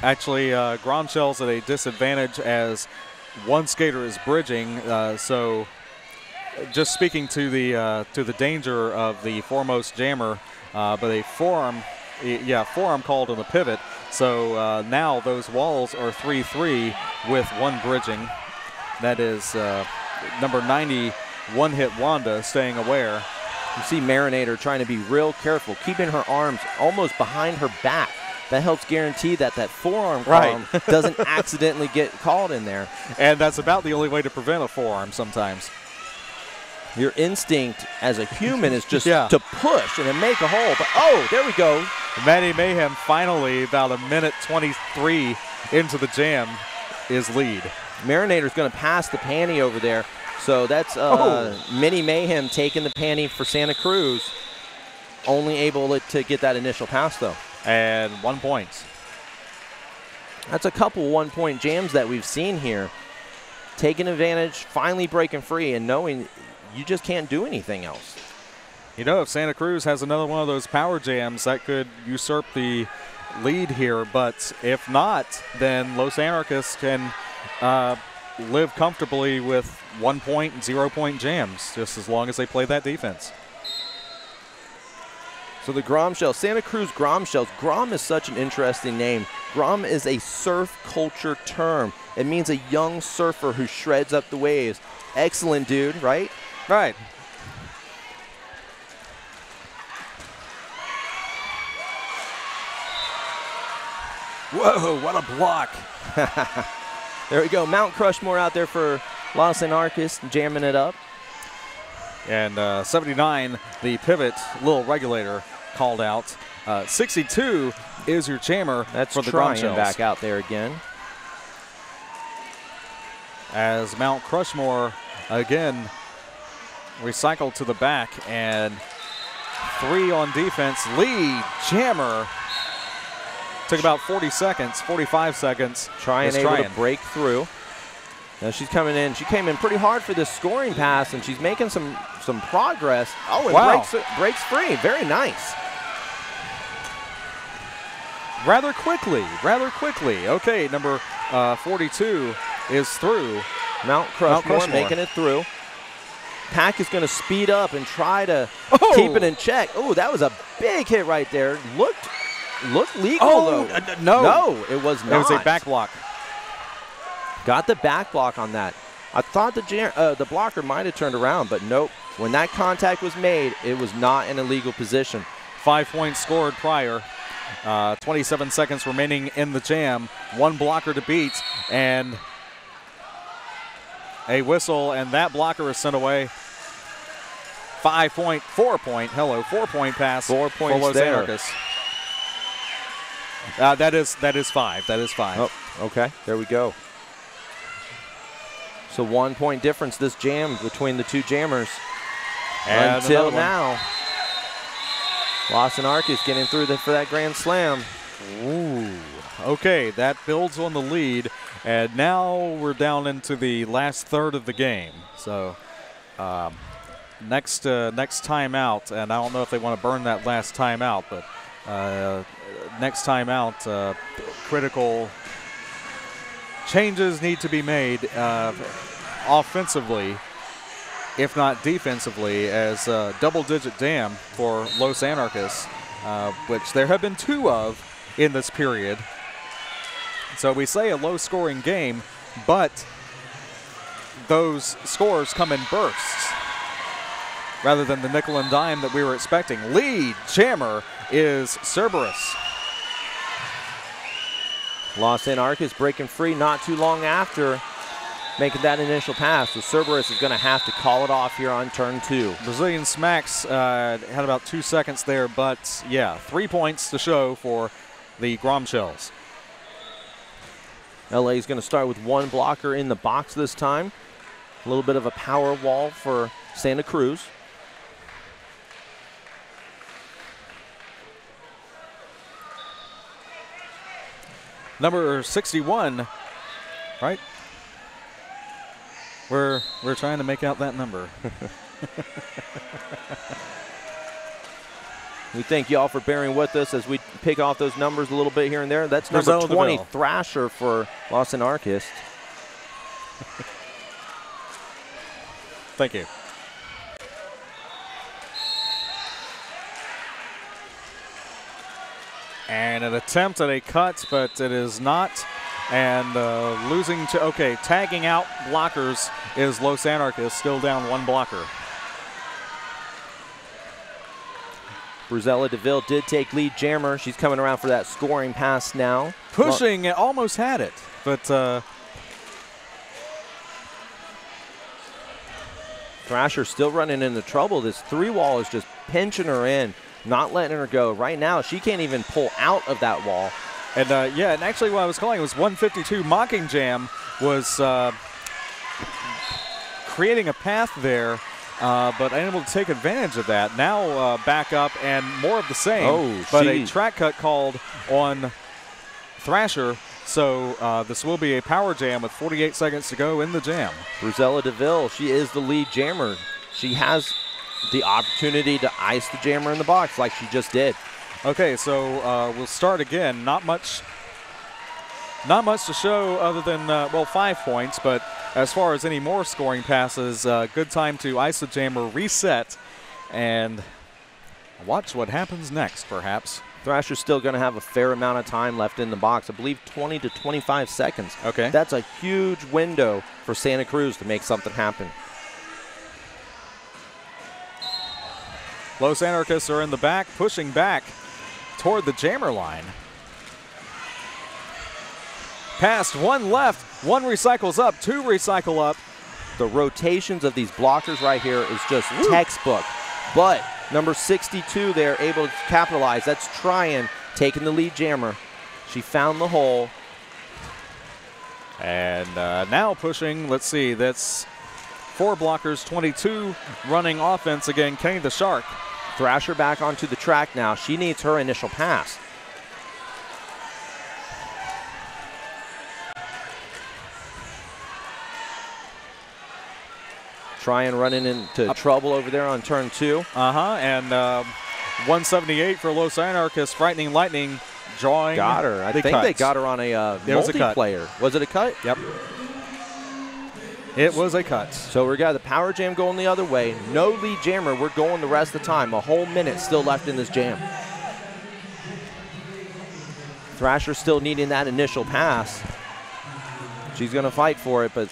actually Gromshell's at a disadvantage as one skater is bridging. So just speaking to the danger of the foremost jammer, but a forearm called on the pivot. So now those walls are 3-3 with one bridging. That is number 90, one-hit Wanda staying aware. You see Marinator trying to be real careful, keeping her arms almost behind her back. That helps guarantee that that forearm column doesn't accidentally get called in there. And that's about the only way to prevent a forearm sometimes. Your instinct as a human is just to push and then make a hole. But, oh, there we go. Maddie Mayhem finally, about a minute 23 into the jam, is lead. Marinator's going to pass the panty over there. So that's Mini Mayhem taking the panty for Santa Cruz. Only able to get that initial pass, though. And 1 point. That's a couple one-point jams that we've seen here. Taking advantage, finally breaking free, and knowing you just can't do anything else. You know, if Santa Cruz has another one of those power jams, that could usurp the lead here. But if not, then Los Anarchists can live comfortably with 1 point and 0 point jams, just as long as they play that defense. So the Gromshell, Santa Cruz Gromshells. Grom is such an interesting name. Grom is a surf culture term. It means a young surfer who shreds up the waves. Excellent dude, right? Right. Whoa, what a block. There we go. Mount Crushmore out there for Los Anarchists, jamming it up. And 79, the pivot, little regulator called out. 62 is your jammer. That's for the Gromshells. Back out there again. As Mount Crushmore again recycled to the back, and 3 on defense. Lee jammer took about 40 seconds, 45 seconds. Trying to break through. Now she's coming in. She came in pretty hard for this scoring pass, and she's making some progress. Oh, and breaks free. Very nice. Rather quickly. Okay, number 42 is through. Mount Crushmore making it through. Pack is going to speed up and try to keep it in check. Oh, that was a big hit right there. Looked legal, though. No, it was not. It was a back block. Got the back block on that. I thought the blocker might have turned around, but nope. When that contact was made, it was not in a legal position. 5 points scored prior. 27 seconds remaining in the jam. 1 blocker to beat, and a whistle, and that blocker is sent away. 4 point pass. 4 points for Los there. Anarchists. That is 5. That is 5. Oh, okay. There we go. So 1 point difference this jam between the two jammers. And until now. Los Anarchists getting through for that grand slam. Ooh. Okay, that builds on the lead, and now we're down into the last third of the game. So next timeout, and I don't know if they want to burn that last timeout, but next timeout, critical changes need to be made offensively, if not defensively, as double-digit jam for Los Anarchists, which there have been 2 of in this period. So we say a low-scoring game, but those scores come in bursts rather than the nickel and dime that we were expecting. Lead jammer is Cerberus. Los Anarchists breaking free not too long after making that initial pass. So Cerberus is going to have to call it off here on turn 2. Brazilian Smacks had about 2 seconds there, but yeah, 3 points to show for the Grom Shells. LA is going to start with 1 blocker in the box this time. A little bit of a power wall for Santa Cruz. Number 61, right? We're trying to make out that number. We thank you all for bearing with us as we pick off those numbers a little bit here and there. That's Brazil number 20, DeVille. Thrasher for Los Anarchists. Thank you. And an attempt at a cut, but it is not. And losing to, okay, tagging out blockers is Los Anarchists, still down 1 blocker. Bruzella DeVille did take lead jammer. She's coming around for that scoring pass now. Pushing, almost had it, but Thrasher still running into trouble. This 3-wall is just pinching her in, not letting her go. Right now, she can't even pull out of that wall. And yeah, and actually what I was calling it was 152. Mocking Jam was creating a path there, but unable to take advantage of that. Now back up and more of the same. Oh, but a track cut called on Thrasher. So this will be a power jam with 48 seconds to go in the jam. Bruzella DeVille, she is the lead jammer. She has the opportunity to ice the jammer in the box like she just did. Okay, so we'll start again. Not much to show other than, well, 5 points, but as far as any more scoring passes, good time to ice the jammer, reset, and watch what happens next, perhaps. Thrasher's still going to have a fair amount of time left in the box. I believe 20 to 25 seconds. Okay. That's a huge window for Santa Cruz to make something happen. Los Anarchists are in the back, pushing back toward the jammer line. Past 1 left, 1 recycles up, 2 recycle up. The rotations of these blockers right here is just textbook. But number 62 there able to capitalize. That's Tryon taking the lead jammer. She found the hole. And now pushing, let's see, that's 4 blockers, 22 running offense again, Kenny the Shark. Thrasher back onto the track now. She needs her initial pass. Tryon running into trouble over there on turn 2. And 178 for Los Anarchists. Frightening Lightning drawing. Got her. I think they got her on a multiplayer. Was it a cut? Yep. It was a cut. So we got the power jam going the other way. No lead jammer. We're going the rest of the time. A whole minute still left in this jam. Thrasher still needing that initial pass. She's going to fight for it, but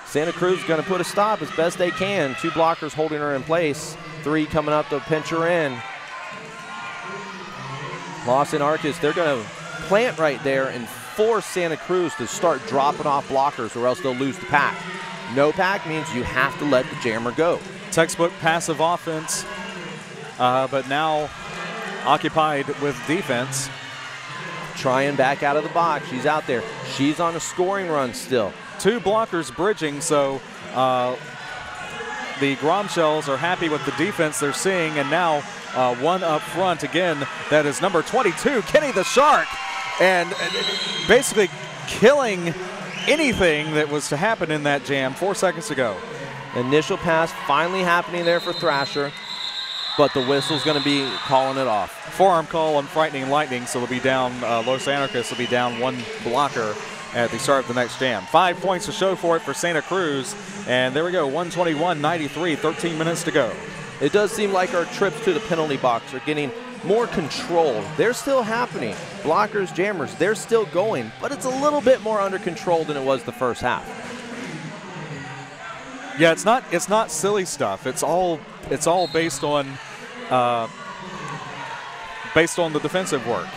Santa Cruz is going to put a stop as best they can. 2 blockers holding her in place. 3 coming up to pinch her in. Los Anarchists, they're going to plant right there and force Santa Cruz to start dropping off blockers or else they'll lose the pack. No pack means you have to let the jammer go. Textbook passive offense, but now occupied with defense. Tryon back out of the box. She's out there. She's on a scoring run still. 2 blockers bridging, so the Grom Shells are happy with the defense they're seeing, and now 1 up front again. That is number 22, Kenny the Shark, and basically killing anything that was to happen in that jam 4 seconds to go. Initial pass finally happening there for Thrasher, but the whistle's going to be calling it off. Forearm call on Frightening Lightning, so they'll be down, Los Anarchists will be down 1 blocker at the start of the next jam. 5 points to show for it for Santa Cruz, and there we go, 121-93, 13 minutes to go. It does seem like our trips to the penalty box are getting more controlled. They're still happening. Blockers, jammers, they're still going, but it's a little bit more under control than it was the first half. Yeah, it's not silly stuff. It's all based on the defensive work.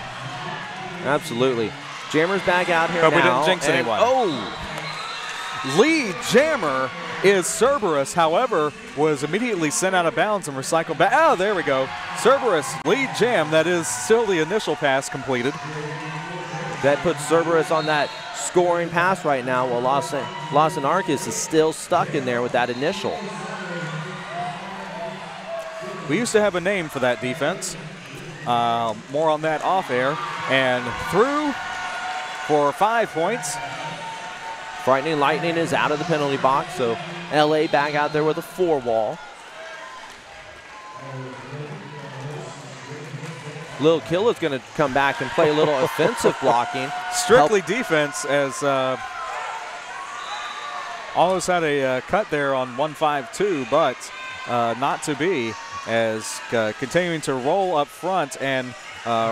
Absolutely. Jammer's back out here but now. We didn't jinx anyone. Oh! Lead jammer is Cerberus, however, was immediately sent out of bounds and recycled back. Oh, there we go. Cerberus, lead jam. That is still the initial pass completed. That puts Cerberus on that scoring pass right now, while Los Anarchists is still stuck in there with that initial. We used to have a name for that defense. More on that off air. And through for 5 points. Frightening Lightning is out of the penalty box, so LA back out there with a 4-wall. Lil Killa's going to come back and play a little offensive blocking. Strictly defense, as almost had a cut there on 1-5-2, but not to be, as continuing to roll up front and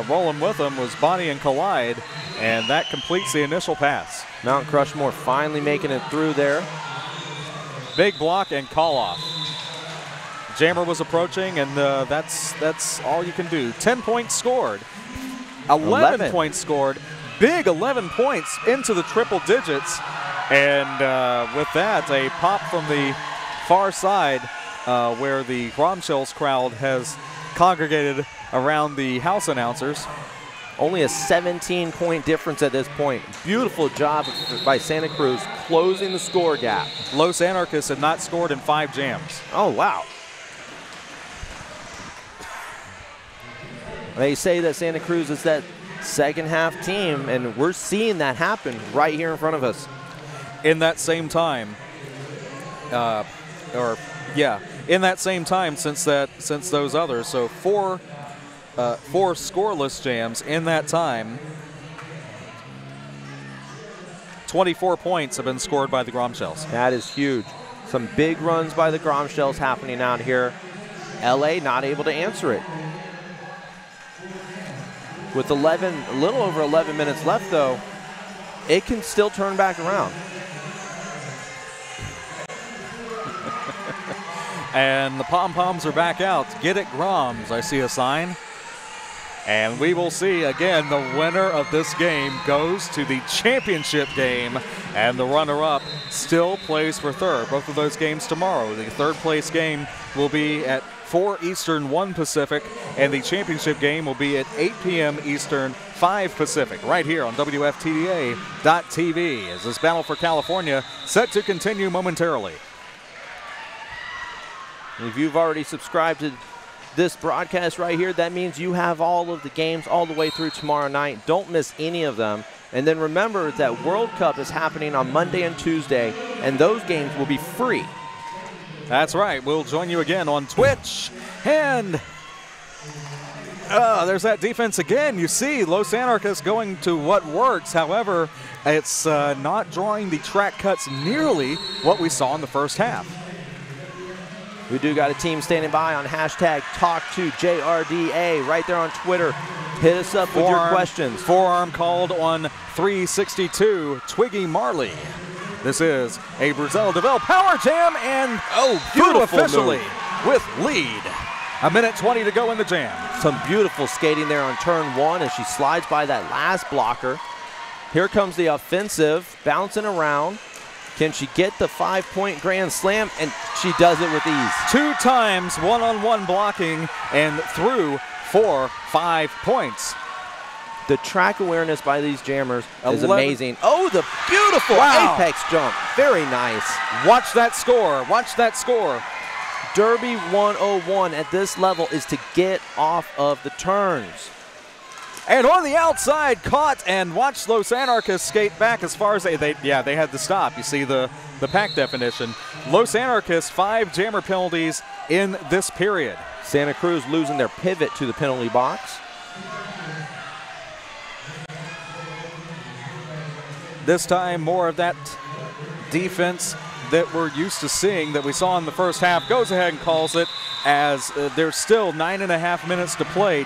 rolling with them was Bonnie and Collide, and that completes the initial pass. Mount Crushmore finally making it through there. Big block and call off. Jammer was approaching, and that's all you can do. 10 points scored. 11 points scored. Big 11 points into the triple digits. And with that, a pop from the far side where the Gromshells crowd has congregated around the house announcers. Only a 17-point difference at this point. Beautiful job by Santa Cruz closing the score gap. Los Anarchists had not scored in 5 jams. Oh, wow. They say that Santa Cruz is that second half team, and we're seeing that happen right here in front of us. In that same time, in that same time since those others. So four scoreless jams in that time. 24 points have been scored by the Gromshells. That is huge. Some big runs by the Gromshells happening out here. LA not able to answer it. With a little over 11 minutes left, though, it can still turn back around. And the pom-poms are back out. Get it, Groms. I see a sign. And we will see again the winner of this game goes to the championship game, and the runner-up still plays for third. Both of those games tomorrow. The third place game will be at 4 Eastern, 1 Pacific, and the championship game will be at 8 p.m. Eastern, 5 Pacific, right here on WFTDA.TV, as this battle for California set to continue momentarily. If you've already subscribed to this broadcast right here, that means you have all of the games all the way through tomorrow night. Don't miss any of them. And then remember that World Cup is happening on Monday and Tuesday, and those games will be free. That's right. We'll join you again on Twitch. And there's that defense again. You see Los Anarchists going to what works. However, it's not drawing the track cuts nearly what we saw in the first half. We do got a team standing by on hashtag #TalkToJRDA right there on Twitter. Hit us up with your questions. Forearm called on 362, Twiggy Marley. This is a Brazil DeVille power jam, and beautiful officially move with lead. A minute 20 to go in the jam. Some beautiful skating there on turn 1 as she slides by that last blocker. Here comes the offensive, bouncing around. Can she get the 5-point grand slam? And she does it with ease. 2 times one-on-one blocking and through for 5 points. The track awareness by these jammers is amazing. Oh, the beautiful apex jump. Very nice. Watch that score. Watch that score. Derby 101 at this level is to get off of the turns. And on the outside, caught, and watch Los Anarchists skate back as far as they had to stop. You see the pack definition. Los Anarchists, 5 jammer penalties in this period. Santa Cruz losing their pivot to the penalty box. This time, more of that defense that we're used to seeing that we saw in the first half. Goes ahead and calls it as there's still 9.5 minutes to play.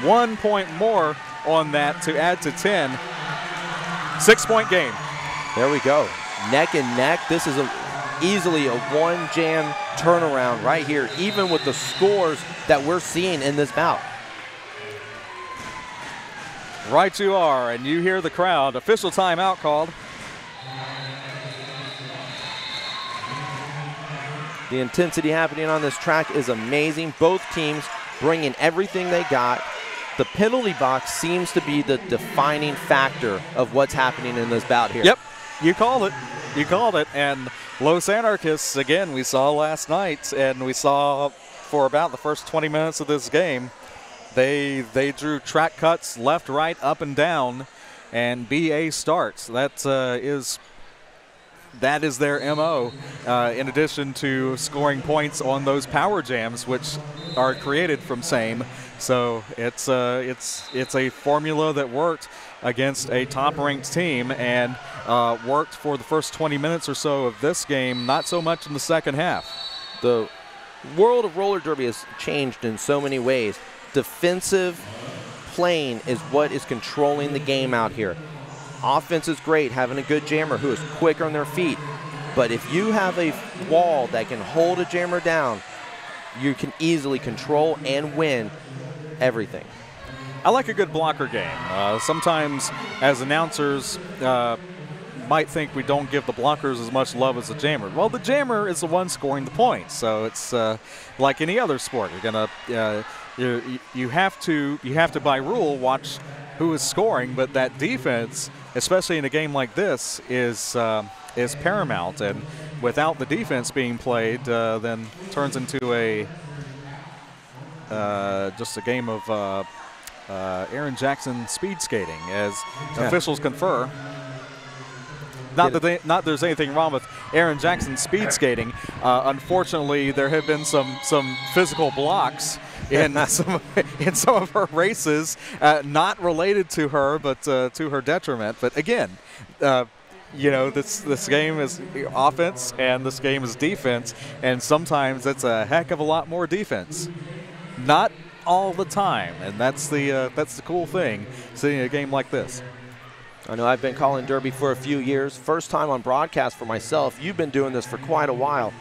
1 point more on that to add to 10. 6-point game. There we go. Neck and neck. This is easily a one-jam turnaround right here, even with the scores that we're seeing in this bout. Right you are, and you hear the crowd. Official timeout called. The intensity happening on this track is amazing. Both teams bringing everything they got. The penalty box seems to be the defining factor of what's happening in this bout here. Yep, you called it. You called it. And Los Anarchists, again, we saw last night, and we saw for about the first 20 minutes of this game, they drew track cuts left, right, up, and down, and BA starts. That is their MO, in addition to scoring points on those power jams, which are created from same. So it's a formula that worked against a top-ranked team and worked for the first 20 minutes or so of this game, not so much in the second half. The world of roller derby has changed in so many ways. Defensive playing is what is controlling the game out here. Offense is great, having a good jammer who is quick on their feet. But if you have a wall that can hold a jammer down, you can easily control and win everything. I like a good blocker game. Sometimes as announcers might think we don't give the blockers as much love as the jammer. Well, the jammer is the one scoring the points, so it's like any other sport. You're gonna you have to by rule watch who is scoring, but that defense, especially in a game like this, is paramount. And without the defense being played, then turns into just a game of Aaron Jackson speed skating, as officials confer. Not that there's anything wrong with Aaron Jackson speed skating. Unfortunately, there have been some physical blocks in some of her races, not related to her, but to her detriment. But again, this game is offense and this game is defense, and sometimes it's a heck of a lot more defense. Not all the time, and that's the cool thing, seeing a game like this. I know I've been calling derby for a few years. First time on broadcast for myself. You've been doing this for quite a while.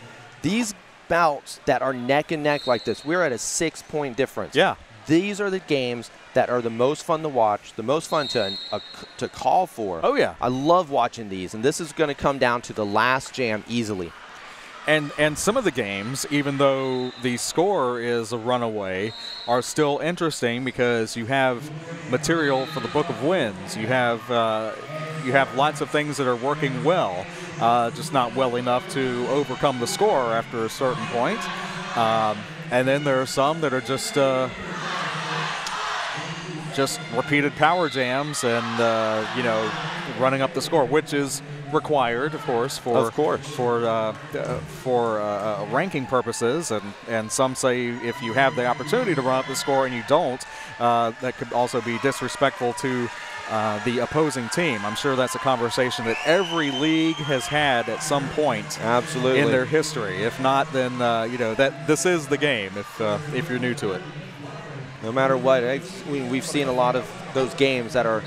These bouts that are neck and neck like this, we're at a 6-point difference. Yeah. These are the games that are the most fun to watch, the most fun to call for. Oh, yeah. I love watching these, and this is going to come down to the last jam easily. And some of the games, even though the score is a runaway, are still interesting because you have material for the book of wins. You have lots of things that are working well, just not well enough to overcome the score after a certain point. And then there are some that are just repeated power jams and running up the score, which is required, of course, for ranking purposes, and some say if you have the opportunity to run up the score and you don't, that could also be disrespectful to the opposing team. I'm sure that's a conversation that every league has had at some point, absolutely, in their history. If not, then that this is the game. If you're new to it, no matter what, we've seen a lot of those games that are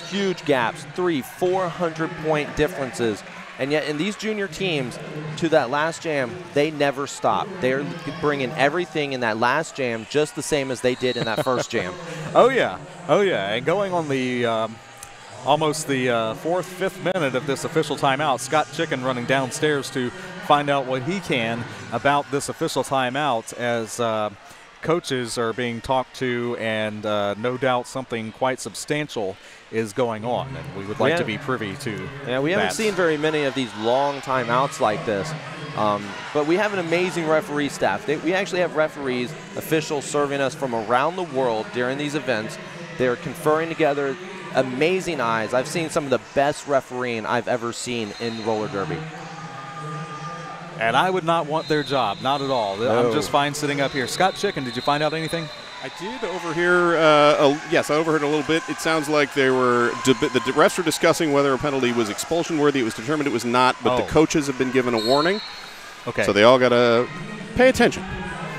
huge gaps, 300-400 point differences, and yet in these junior teams, to that last jam, they never stop. They're bringing everything in that last jam just the same as they did in that first jam. Oh yeah, and going on the almost the fourth, fifth minute of this official timeout, Scott Chicken running downstairs to find out what he can about this official timeout as coaches are being talked to, and no doubt something quite substantial is going on, and we would like to be privy to. Yeah, we haven't seen very many of these long timeouts like this, but we have an amazing referee staff. We actually have referees, officials serving us from around the world during these events. They're conferring together, amazing eyes. I've seen some of the best refereeing I've ever seen in roller derby. And I would not want their job, not at all. No. I'm just fine sitting up here. Scott Chicken, did you find out anything? I did overhear, yes, I overheard a little bit. It sounds like the refs were discussing whether a penalty was expulsion worthy. It was determined it was not, but the coaches have been given a warning. Okay. So they all got to pay attention.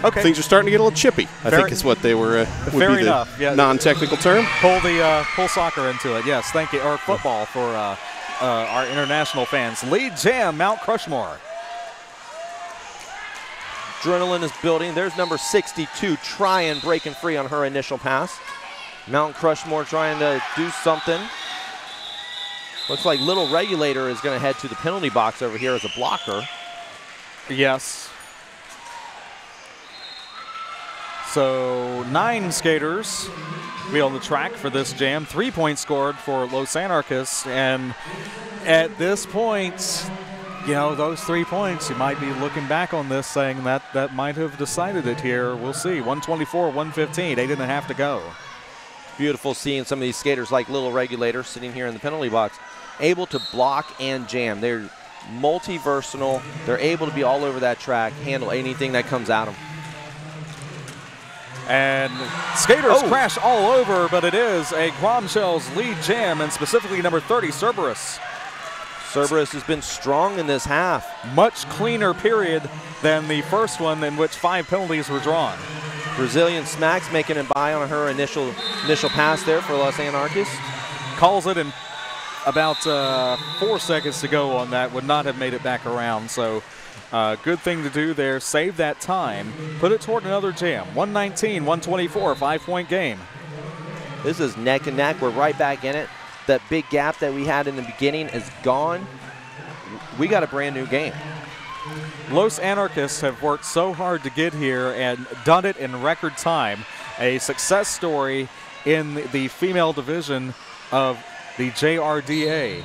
Okay. Things are starting to get a little chippy, I think is what they were, would be the non-technical term. Pull soccer into it, yes, thank you. Or football for our international fans. Lead jam, Mount Crushmore. Adrenaline is building. There's number 62 trying, breaking free on her initial pass. Mount Crushmore trying to do something. Looks like Little Regulator is going to head to the penalty box over here as a blocker. Yes. So 9 skaters be on the track for this jam. 3 points scored for Los Anarchists. And at this point, you know, those 3 points, you might be looking back on this saying that might have decided it here. We'll see. 124, 115, 8.5 to go. Beautiful seeing some of these skaters like Little Regulator sitting here in the penalty box, able to block and jam. They're multi-versatile. They're able to be all over that track, handle anything that comes at them. And skaters crash all over, but it is a Clomshell's lead jam, and specifically number 30, Cerberus. Cerberus has been strong in this half. Much cleaner period than the first one in which 5 penalties were drawn. Brazilian Smacks making it by on her initial pass there for Los Anarchists. Calls it in about 4 seconds to go on that. Would not have made it back around. So good thing to do there. Save that time. Put it toward another jam. 119, 124, 5-point game. This is neck and neck. We're right back in it. That big gap that we had in the beginning is gone. We got a brand new game. Los Anarchists have worked so hard to get here and done it in record time. A success story in the female division of the JRDA.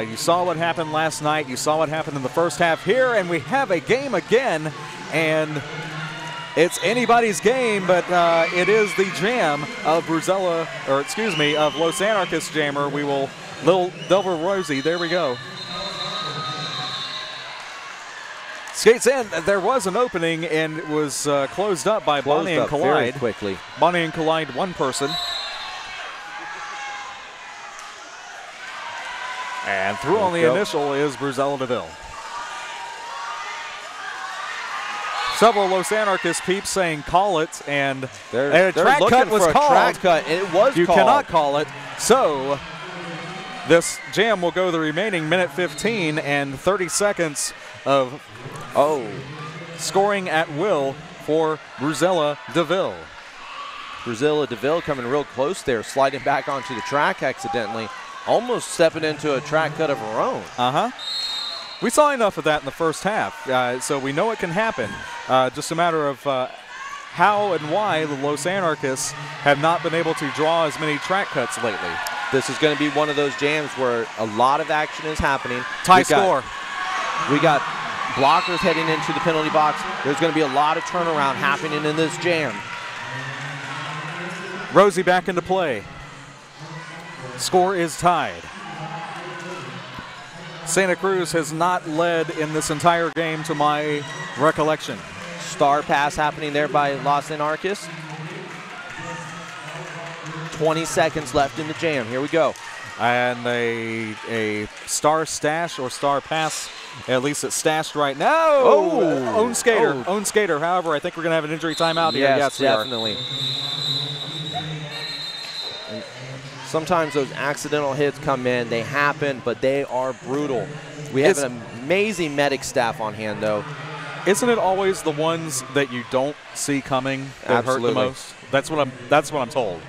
You saw what happened last night. You saw what happened in the first half here, and we have a game again. And it's anybody's game, but it is the jam of of Los Anarchists jammer. We will, Little Delver Rosie, there we go. Skates in. There was an opening, and it was closed up by Bonnie and Collide. Very quickly. Bonnie and Collide, one person. And through on the initial is Bruzella DeVille. Several Los Anarchist peeps saying call it, and a track cut was called. Track cut. It was you called. cannot call it. So this jam will go the remaining minute 15 and 30 seconds of scoring at will for Bruzella DeVille. Bruzella DeVille coming real close there, sliding back onto the track accidentally, almost stepping into a track cut of her own. We saw enough of that in the first half, so we know it can happen. Just a matter of how and why the Los Anarchists have not been able to draw as many track cuts lately. This is going to be one of those jams where a lot of action is happening. Tie score. We got blockers heading into the penalty box. There's going to be a lot of turnaround happening in this jam. Rosie back into play. Score is tied. Santa Cruz has not led in this entire game to my recollection. Star pass happening there by Los Anarchists. 20 seconds left in the jam. Here we go. And a star stash or star pass. At least it's stashed right now. Own skater. Own skater. However, I think we're going to have an injury timeout here. Yes, definitely. Sometimes those accidental hits come in. They happen, but they are brutal. We have an amazing medic staff on hand, though. Isn't it always the ones that you don't see coming that hurt the most? That's what I'm told.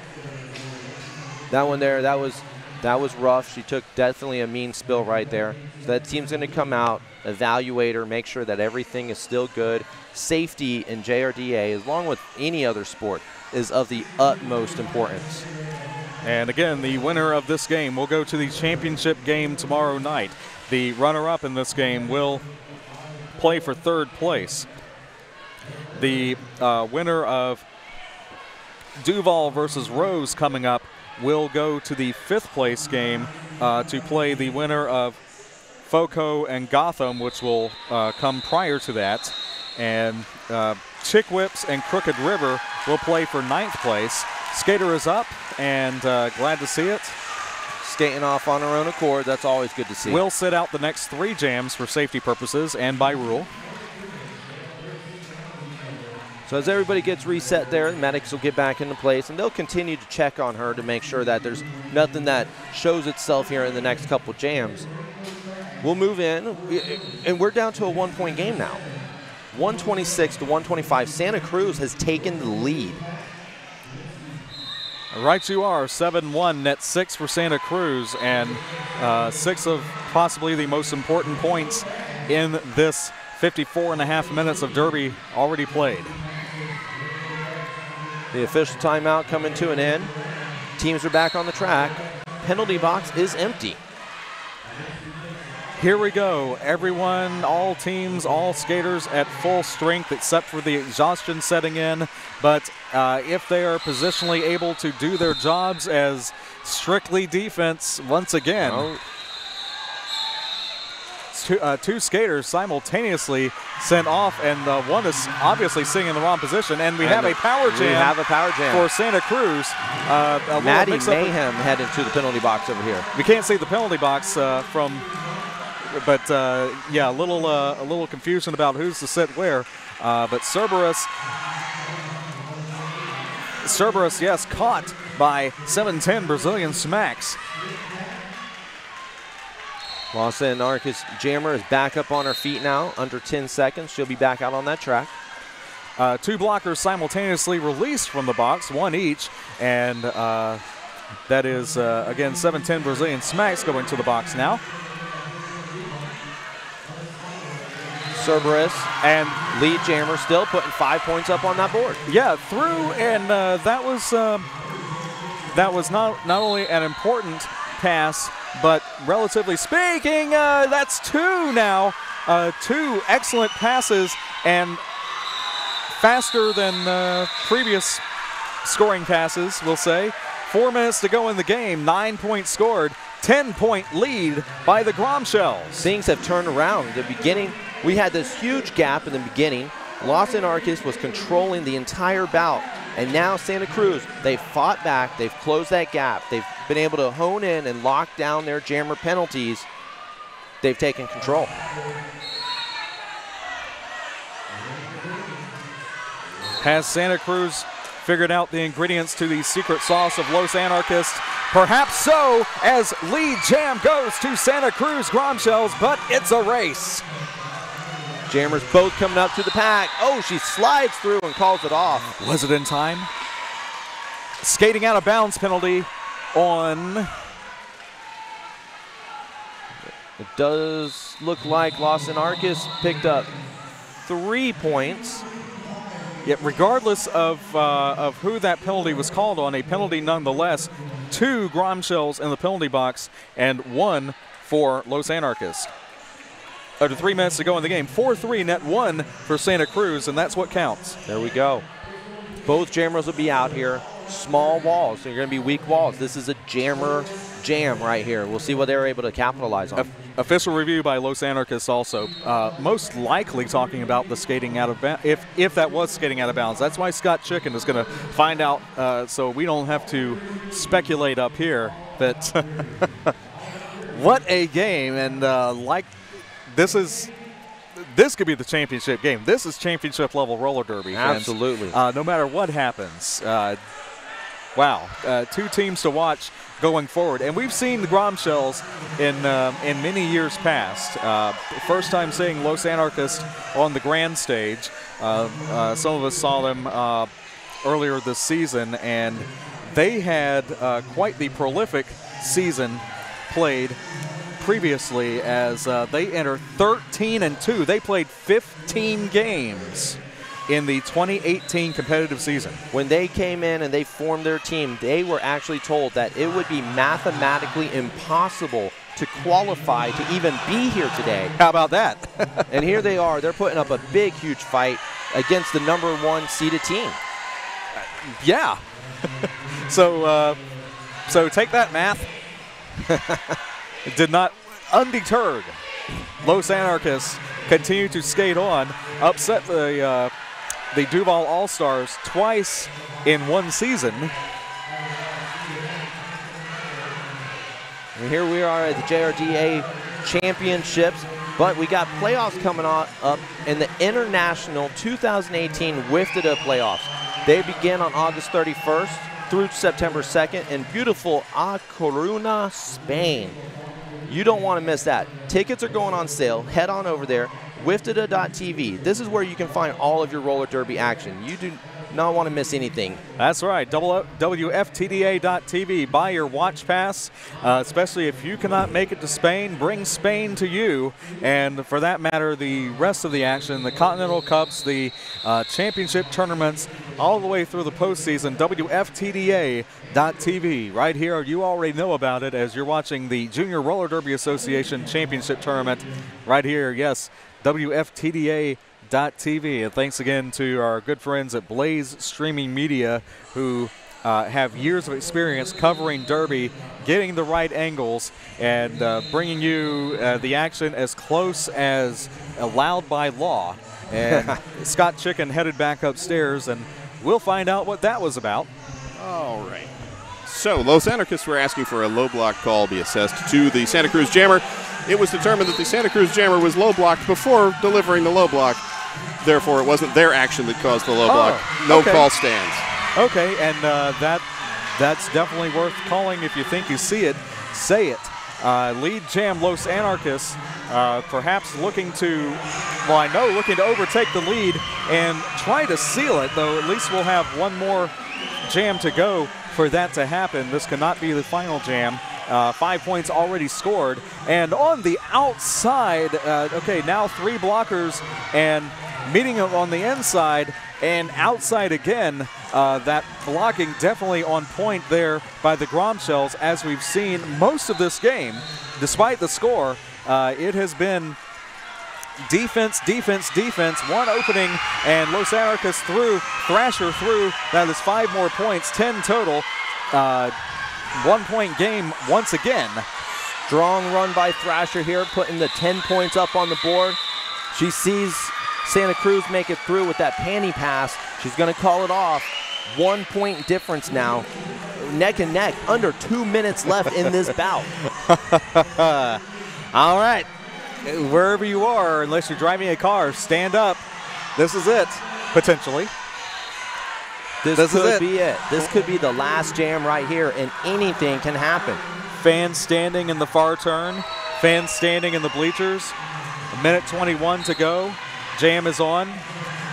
That one there, that was rough. She took definitely a mean spill right there. So that team's going to come out, evaluate her, make sure that everything is still good. Safety in JRDA, along with any other sport, is of the utmost importance. And again, the winner of this game will go to the championship game tomorrow night. The runner-up in this game will play for third place. The winner of Duval versus Rose coming up will go to the fifth place game to play the winner of Foco and Gotham, which will come prior to that. And Chick Whips and Crooked River will play for ninth place. Skater is up, and glad to see it. Skating off on her own accord. That's always good to see. We'll sit out the next 3 jams for safety purposes and by rule. So as everybody gets reset there, the medics will get back into place, and they'll continue to check on her to make sure that there's nothing that shows itself here in the next couple jams. We'll move in, and we're down to a 1-point game now. 126 to 125. Santa Cruz has taken the lead. Right you are, 7-1, net 6 for Santa Cruz, and 6 of possibly the most important points in this 54.5 minutes of Derby already played. The official timeout coming to an end. Teams are back on the track. Penalty box is empty. Here we go. Everyone, all teams, all skaters at full strength except for the exhaustion setting in. But if they are positionally able to do their jobs as strictly defense, once again, two skaters simultaneously sent off, and one is obviously sitting in the wrong position. And we have a power jam. We have a power jam for Santa Cruz. Maddie Mayhem headed to the penalty box over here. We can't see the penalty box from. But yeah, a little confusion about who's to sit where. But Cerberus, yes, caught by 7'10" Brazilian smacks. Los Anarchists jammer is back up on her feet now, under 10 seconds. She'll be back out on that track. 2 blockers simultaneously released from the box, 1 each, and that is again 7'10" Brazilian smacks going to the box now. Cerberus and lead jammer still putting 5 points up on that board. Yeah, through, and that was not only an important pass, but relatively speaking, that's 2 now. 2 excellent passes and faster than previous scoring passes, we'll say. 4 minutes to go in the game, 9 points scored, 10-point lead by the Gromshells. Things have turned around. In the beginning, we had this huge gap in the beginning. Los Anarchists was controlling the entire bout. And now Santa Cruz, they've fought back. They've closed that gap. They've been able to hone in and lock down their jammer penalties. They've taken control. Has Santa Cruz figured out the ingredients to the secret sauce of Los Anarchists? Perhaps so, as lead jam goes to Santa Cruz Gromshells, but it's a race. Jammers both coming up to the pack. Oh, she slides through and calls it off. Was it in time? Skating out of bounds penalty on. It does look like Los Anarchists picked up 3 points. Yet regardless of who that penalty was called on, a penalty nonetheless. 2 Gromshells in the penalty box and 1 for Los Anarchists. Under 3 minutes to go in the game, 4-3, net 1 for Santa Cruz, and that's what counts. There we go. Both jammers will be out here. Small walls, so you're going to be weak walls. This is a jammer jam right here. We'll see what they're able to capitalize on. Official review by Los Anarchists also. Most likely talking about the skating out of bounds, if that was skating out of bounds. That's why Scott Chicken is going to find out, so we don't have to speculate up here. But what a game, and this could be the championship game. This is championship level roller derby. Absolutely. No matter what happens. Wow, 2 teams to watch going forward. And we've seen the Gromshells in many years past. First time seeing Los Anarchists on the grand stage. Some of us saw them earlier this season, and they had quite the prolific season played previously, as they enter 13-2. They played 15 games in the 2018 competitive season. When they came in and they formed their team, they were actually told that it would be mathematically impossible to qualify to even be here today. How about that? And here they are. They're putting up a big, huge fight against the #1 seeded team. Yeah. So take that, math. It did not. Undeterred, Los Anarchists continue to skate on, upset the Duval All-Stars twice in one season. And here we are at the JRDA Championships, but we got playoffs coming up in the International 2018 WIFTDA playoffs. They begin on August 31st through September 2nd in beautiful A Coruña, Spain. You don't want to miss that. Tickets are going on sale. Head on over there. WFDA.TV. This is where you can find all of your roller derby action. You do not want to miss anything. That's right. WFTDA.TV. Buy your watch pass, especially if you cannot make it to Spain. Bring Spain to you. And for that matter, the rest of the action, the Continental Cups, the championship tournaments, all the way through the postseason. WFTDA.TV. Right here, you already know about it as you're watching the Junior Roller Derby Association Championship Tournament. Right here, yes, WFTDA.TV. And thanks again to our good friends at Blaze Streaming Media who have years of experience covering Derby, getting the right angles, and bringing you the action as close as allowed by law. And Scott Chicken headed back upstairs, and we'll find out what that was about. All right. So Los Anarchists were asking for a low block call be assessed to the Santa Cruz Jammer. It was determined that the Santa Cruz Jammer was low blocked before delivering the low block. Therefore, it wasn't their action that caused the low block. No call stands. Okay, and that's definitely worth calling. If you think you see it, say it. Lead jam Los Anarchists, perhaps looking to overtake the lead and try to seal it, though at least we'll have one more jam to go for that to happen. This cannot be the final jam. 5 points already scored. And on the outside, now 3 blockers and meeting on the inside and outside again. That blocking definitely on point there by the Gromshells, as we've seen most of this game. Despite the score, it has been defense, defense, defense. One opening, and Los Anarchists through, Thrasher through. That is 5 more points, 10 total. 1-point game once again. Strong run by Thrasher here, putting the 10 points up on the board. She sees Santa Cruz make it through with that panty pass. She's going to call it off. 1 point difference now. Neck and neck, under 2 minutes left in this bout. All right. Wherever you are, unless you're driving a car, stand up. This is it, potentially. This could be it. This could be the last jam right here, and anything can happen. Fans standing in the far turn. Fans standing in the bleachers. 1:21 to go. Jam is on.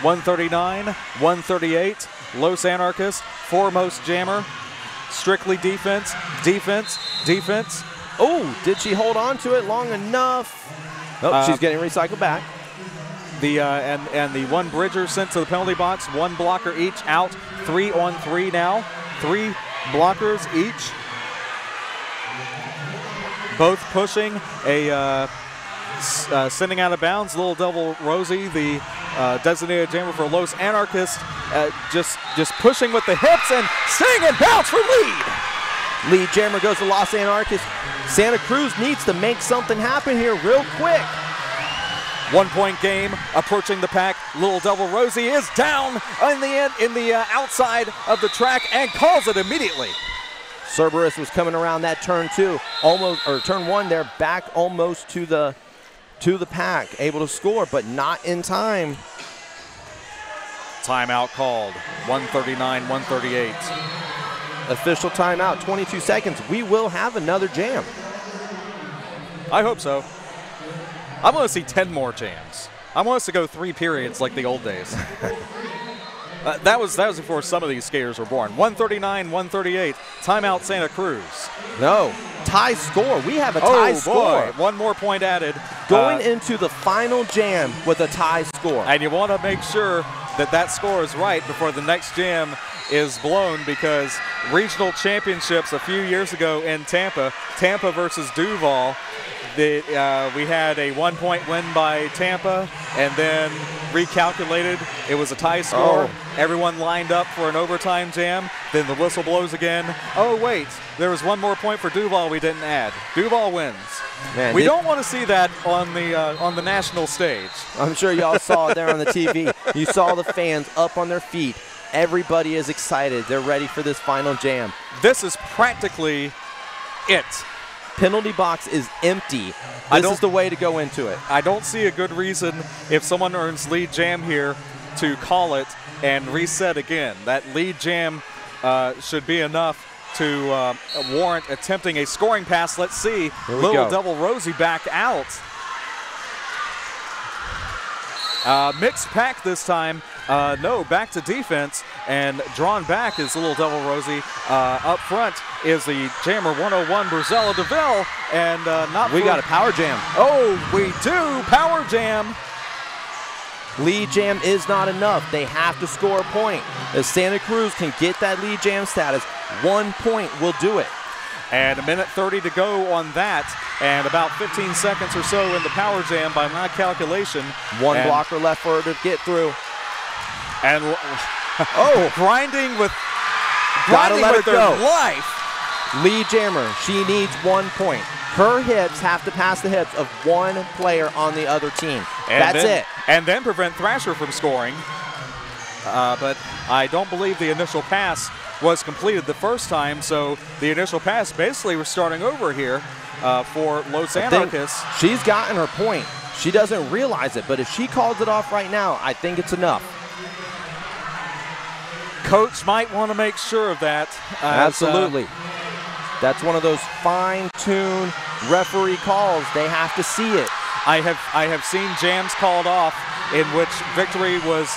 139, 138. Los Anarchists, foremost jammer. Strictly defense, defense, defense. Oh, did she hold on to it long enough? Oh, she's getting recycled back. And the one bridger sent to the penalty box, 1 blocker each out. 3 on 3 now. 3 blockers each. Both pushing a sending out of bounds. Little Devil Rosie, the designated jammer for Los Anarchists, just pushing with the hips and staying in bounds for lead. Lead jammer goes to Los Anarchists. Santa Cruz needs to make something happen here real quick. 1-point game, approaching the pack. Little Devil Rosie is down in the outside of the track and calls it immediately. Cerberus was coming around that turn 2, turn 1 there, back almost to the pack, able to score, but not in time. Timeout called. 139, 138. Official timeout, 22 seconds. We will have another jam. I hope so. I want to see 10 more jams. I want us to go 3 periods like the old days. That was before some of these skaters were born. 139, 138. Timeout Santa Cruz. No, tie score. We have a tie score. Boy. 1 more point added. Going into the final jam with a tie score. And you want to make sure that score is right before the next jam is blown, because regional championships a few years ago in Tampa versus Duval, we had a 1-point win by Tampa and then recalculated. It was a tie score. Everyone lined up for an overtime jam. Then the whistle blows again. Oh, wait, there was 1 more point for Duval we didn't add. Duval wins. Man, we don't want to see that on the national stage. I'm sure y'all saw it there on the TV. You saw the fans up on their feet. Everybody is excited. They're ready for this final jam. This is practically it. Penalty box is empty. This is the way to go into it. I don't see a good reason, if someone earns lead jam here, to call it and reset again. That lead jam should be enough to warrant attempting a scoring pass. Let's see. Little Devil Rosie back out. Mixed pack this time. No, back to defense, and drawn back is Little Devil Rosie. Up front is the Jammer 101 Brazella DeVille, and we got a power jam. Oh, we do power jam. Lead jam is not enough. They have to score a point. If Santa Cruz can get that lead jam status, 1 point will do it. And a minute 30 to go on that, and about 15 seconds or so in the power jam by my calculation. One blocker left for her to get through. And grinding with their life. Lead jammer, she needs 1 point. Her hips have to pass the hips of one player on the other team. That's it. And then prevent Thrasher from scoring. But I don't believe the initial pass was completed the first time, so the initial pass basically we're starting over here for Los Anarchists. She's gotten her point. She doesn't realize it, but if she calls it off right now, I think it's enough. Coach might want to make sure of that. Absolutely. That's one of those fine-tuned referee calls. They have to see it. I have seen jams called off in which victory was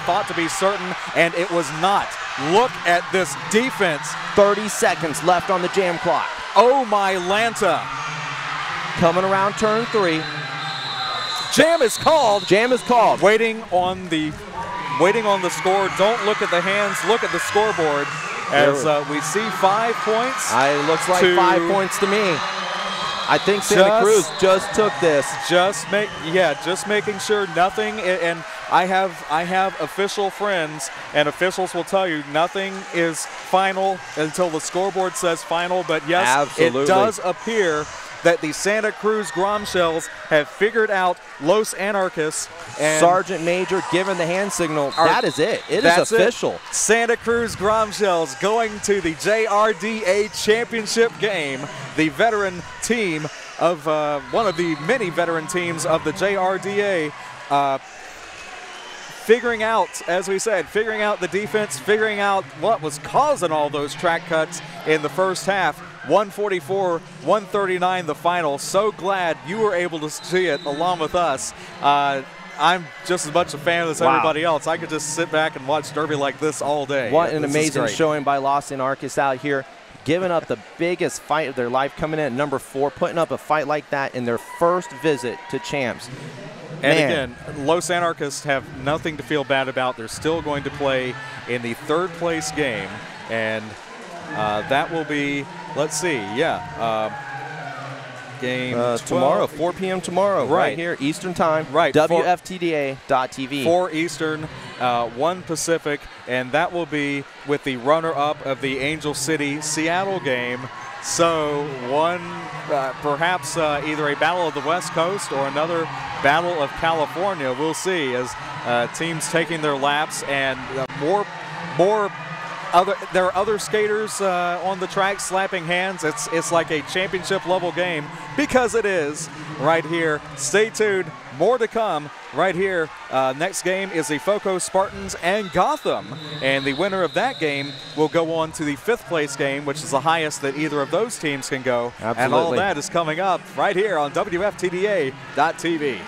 thought to be certain, and it was not. Look at this defense. 30 seconds left on the jam clock. Oh my Lanta. Coming around turn 3. Jam is called. Jam is called. Waiting on the score. Don't look at the hands. Look at the scoreboard. As we see 5 points. It looks like 5 points to me. I think Santa Cruz just took this. Just making sure nothing. And I have official friends, and officials will tell you nothing is final until the scoreboard says final. But yes, absolutely, it does appear that the Santa Cruz Gromshells have figured out Los Anarchists. And Sergeant Major giving the hand signal. That is it. It is official. It. Santa Cruz Gromshells going to the JRDA championship game. The veteran team of one of the many veteran teams of the JRDA. Figuring out, as we said, figuring out the defense, figuring out what was causing all those track cuts in the first half. 144-139 the final. So glad you were able to see it along with us. I'm just as much a fan as everybody else. I could just sit back and watch Derby like this all day. What an amazing showing by Los Anarchists out here, giving up the biggest fight of their life, coming in at number 4, putting up a fight like that in their first visit to champs. And again, Los Anarchists have nothing to feel bad about. They're still going to play in the 3rd place game, and that will be, let's see, game tomorrow, 4 p.m. tomorrow, right here, Eastern time, right? WFTDA.tv. 4 Eastern, 1 Pacific, and that will be with the runner-up of the Angel City Seattle game. So one, perhaps either a battle of the West Coast or another battle of California. We'll see as teams taking their laps, and there are other skaters on the track slapping hands. It's like a championship level game, because it is right here. Stay tuned, more to come right here. Next game is the Foco Spartans and Gotham, and the winner of that game will go on to the 5th place game, which is the highest that either of those teams can go. Absolutely. And all that is coming up right here on WFTDA.tv.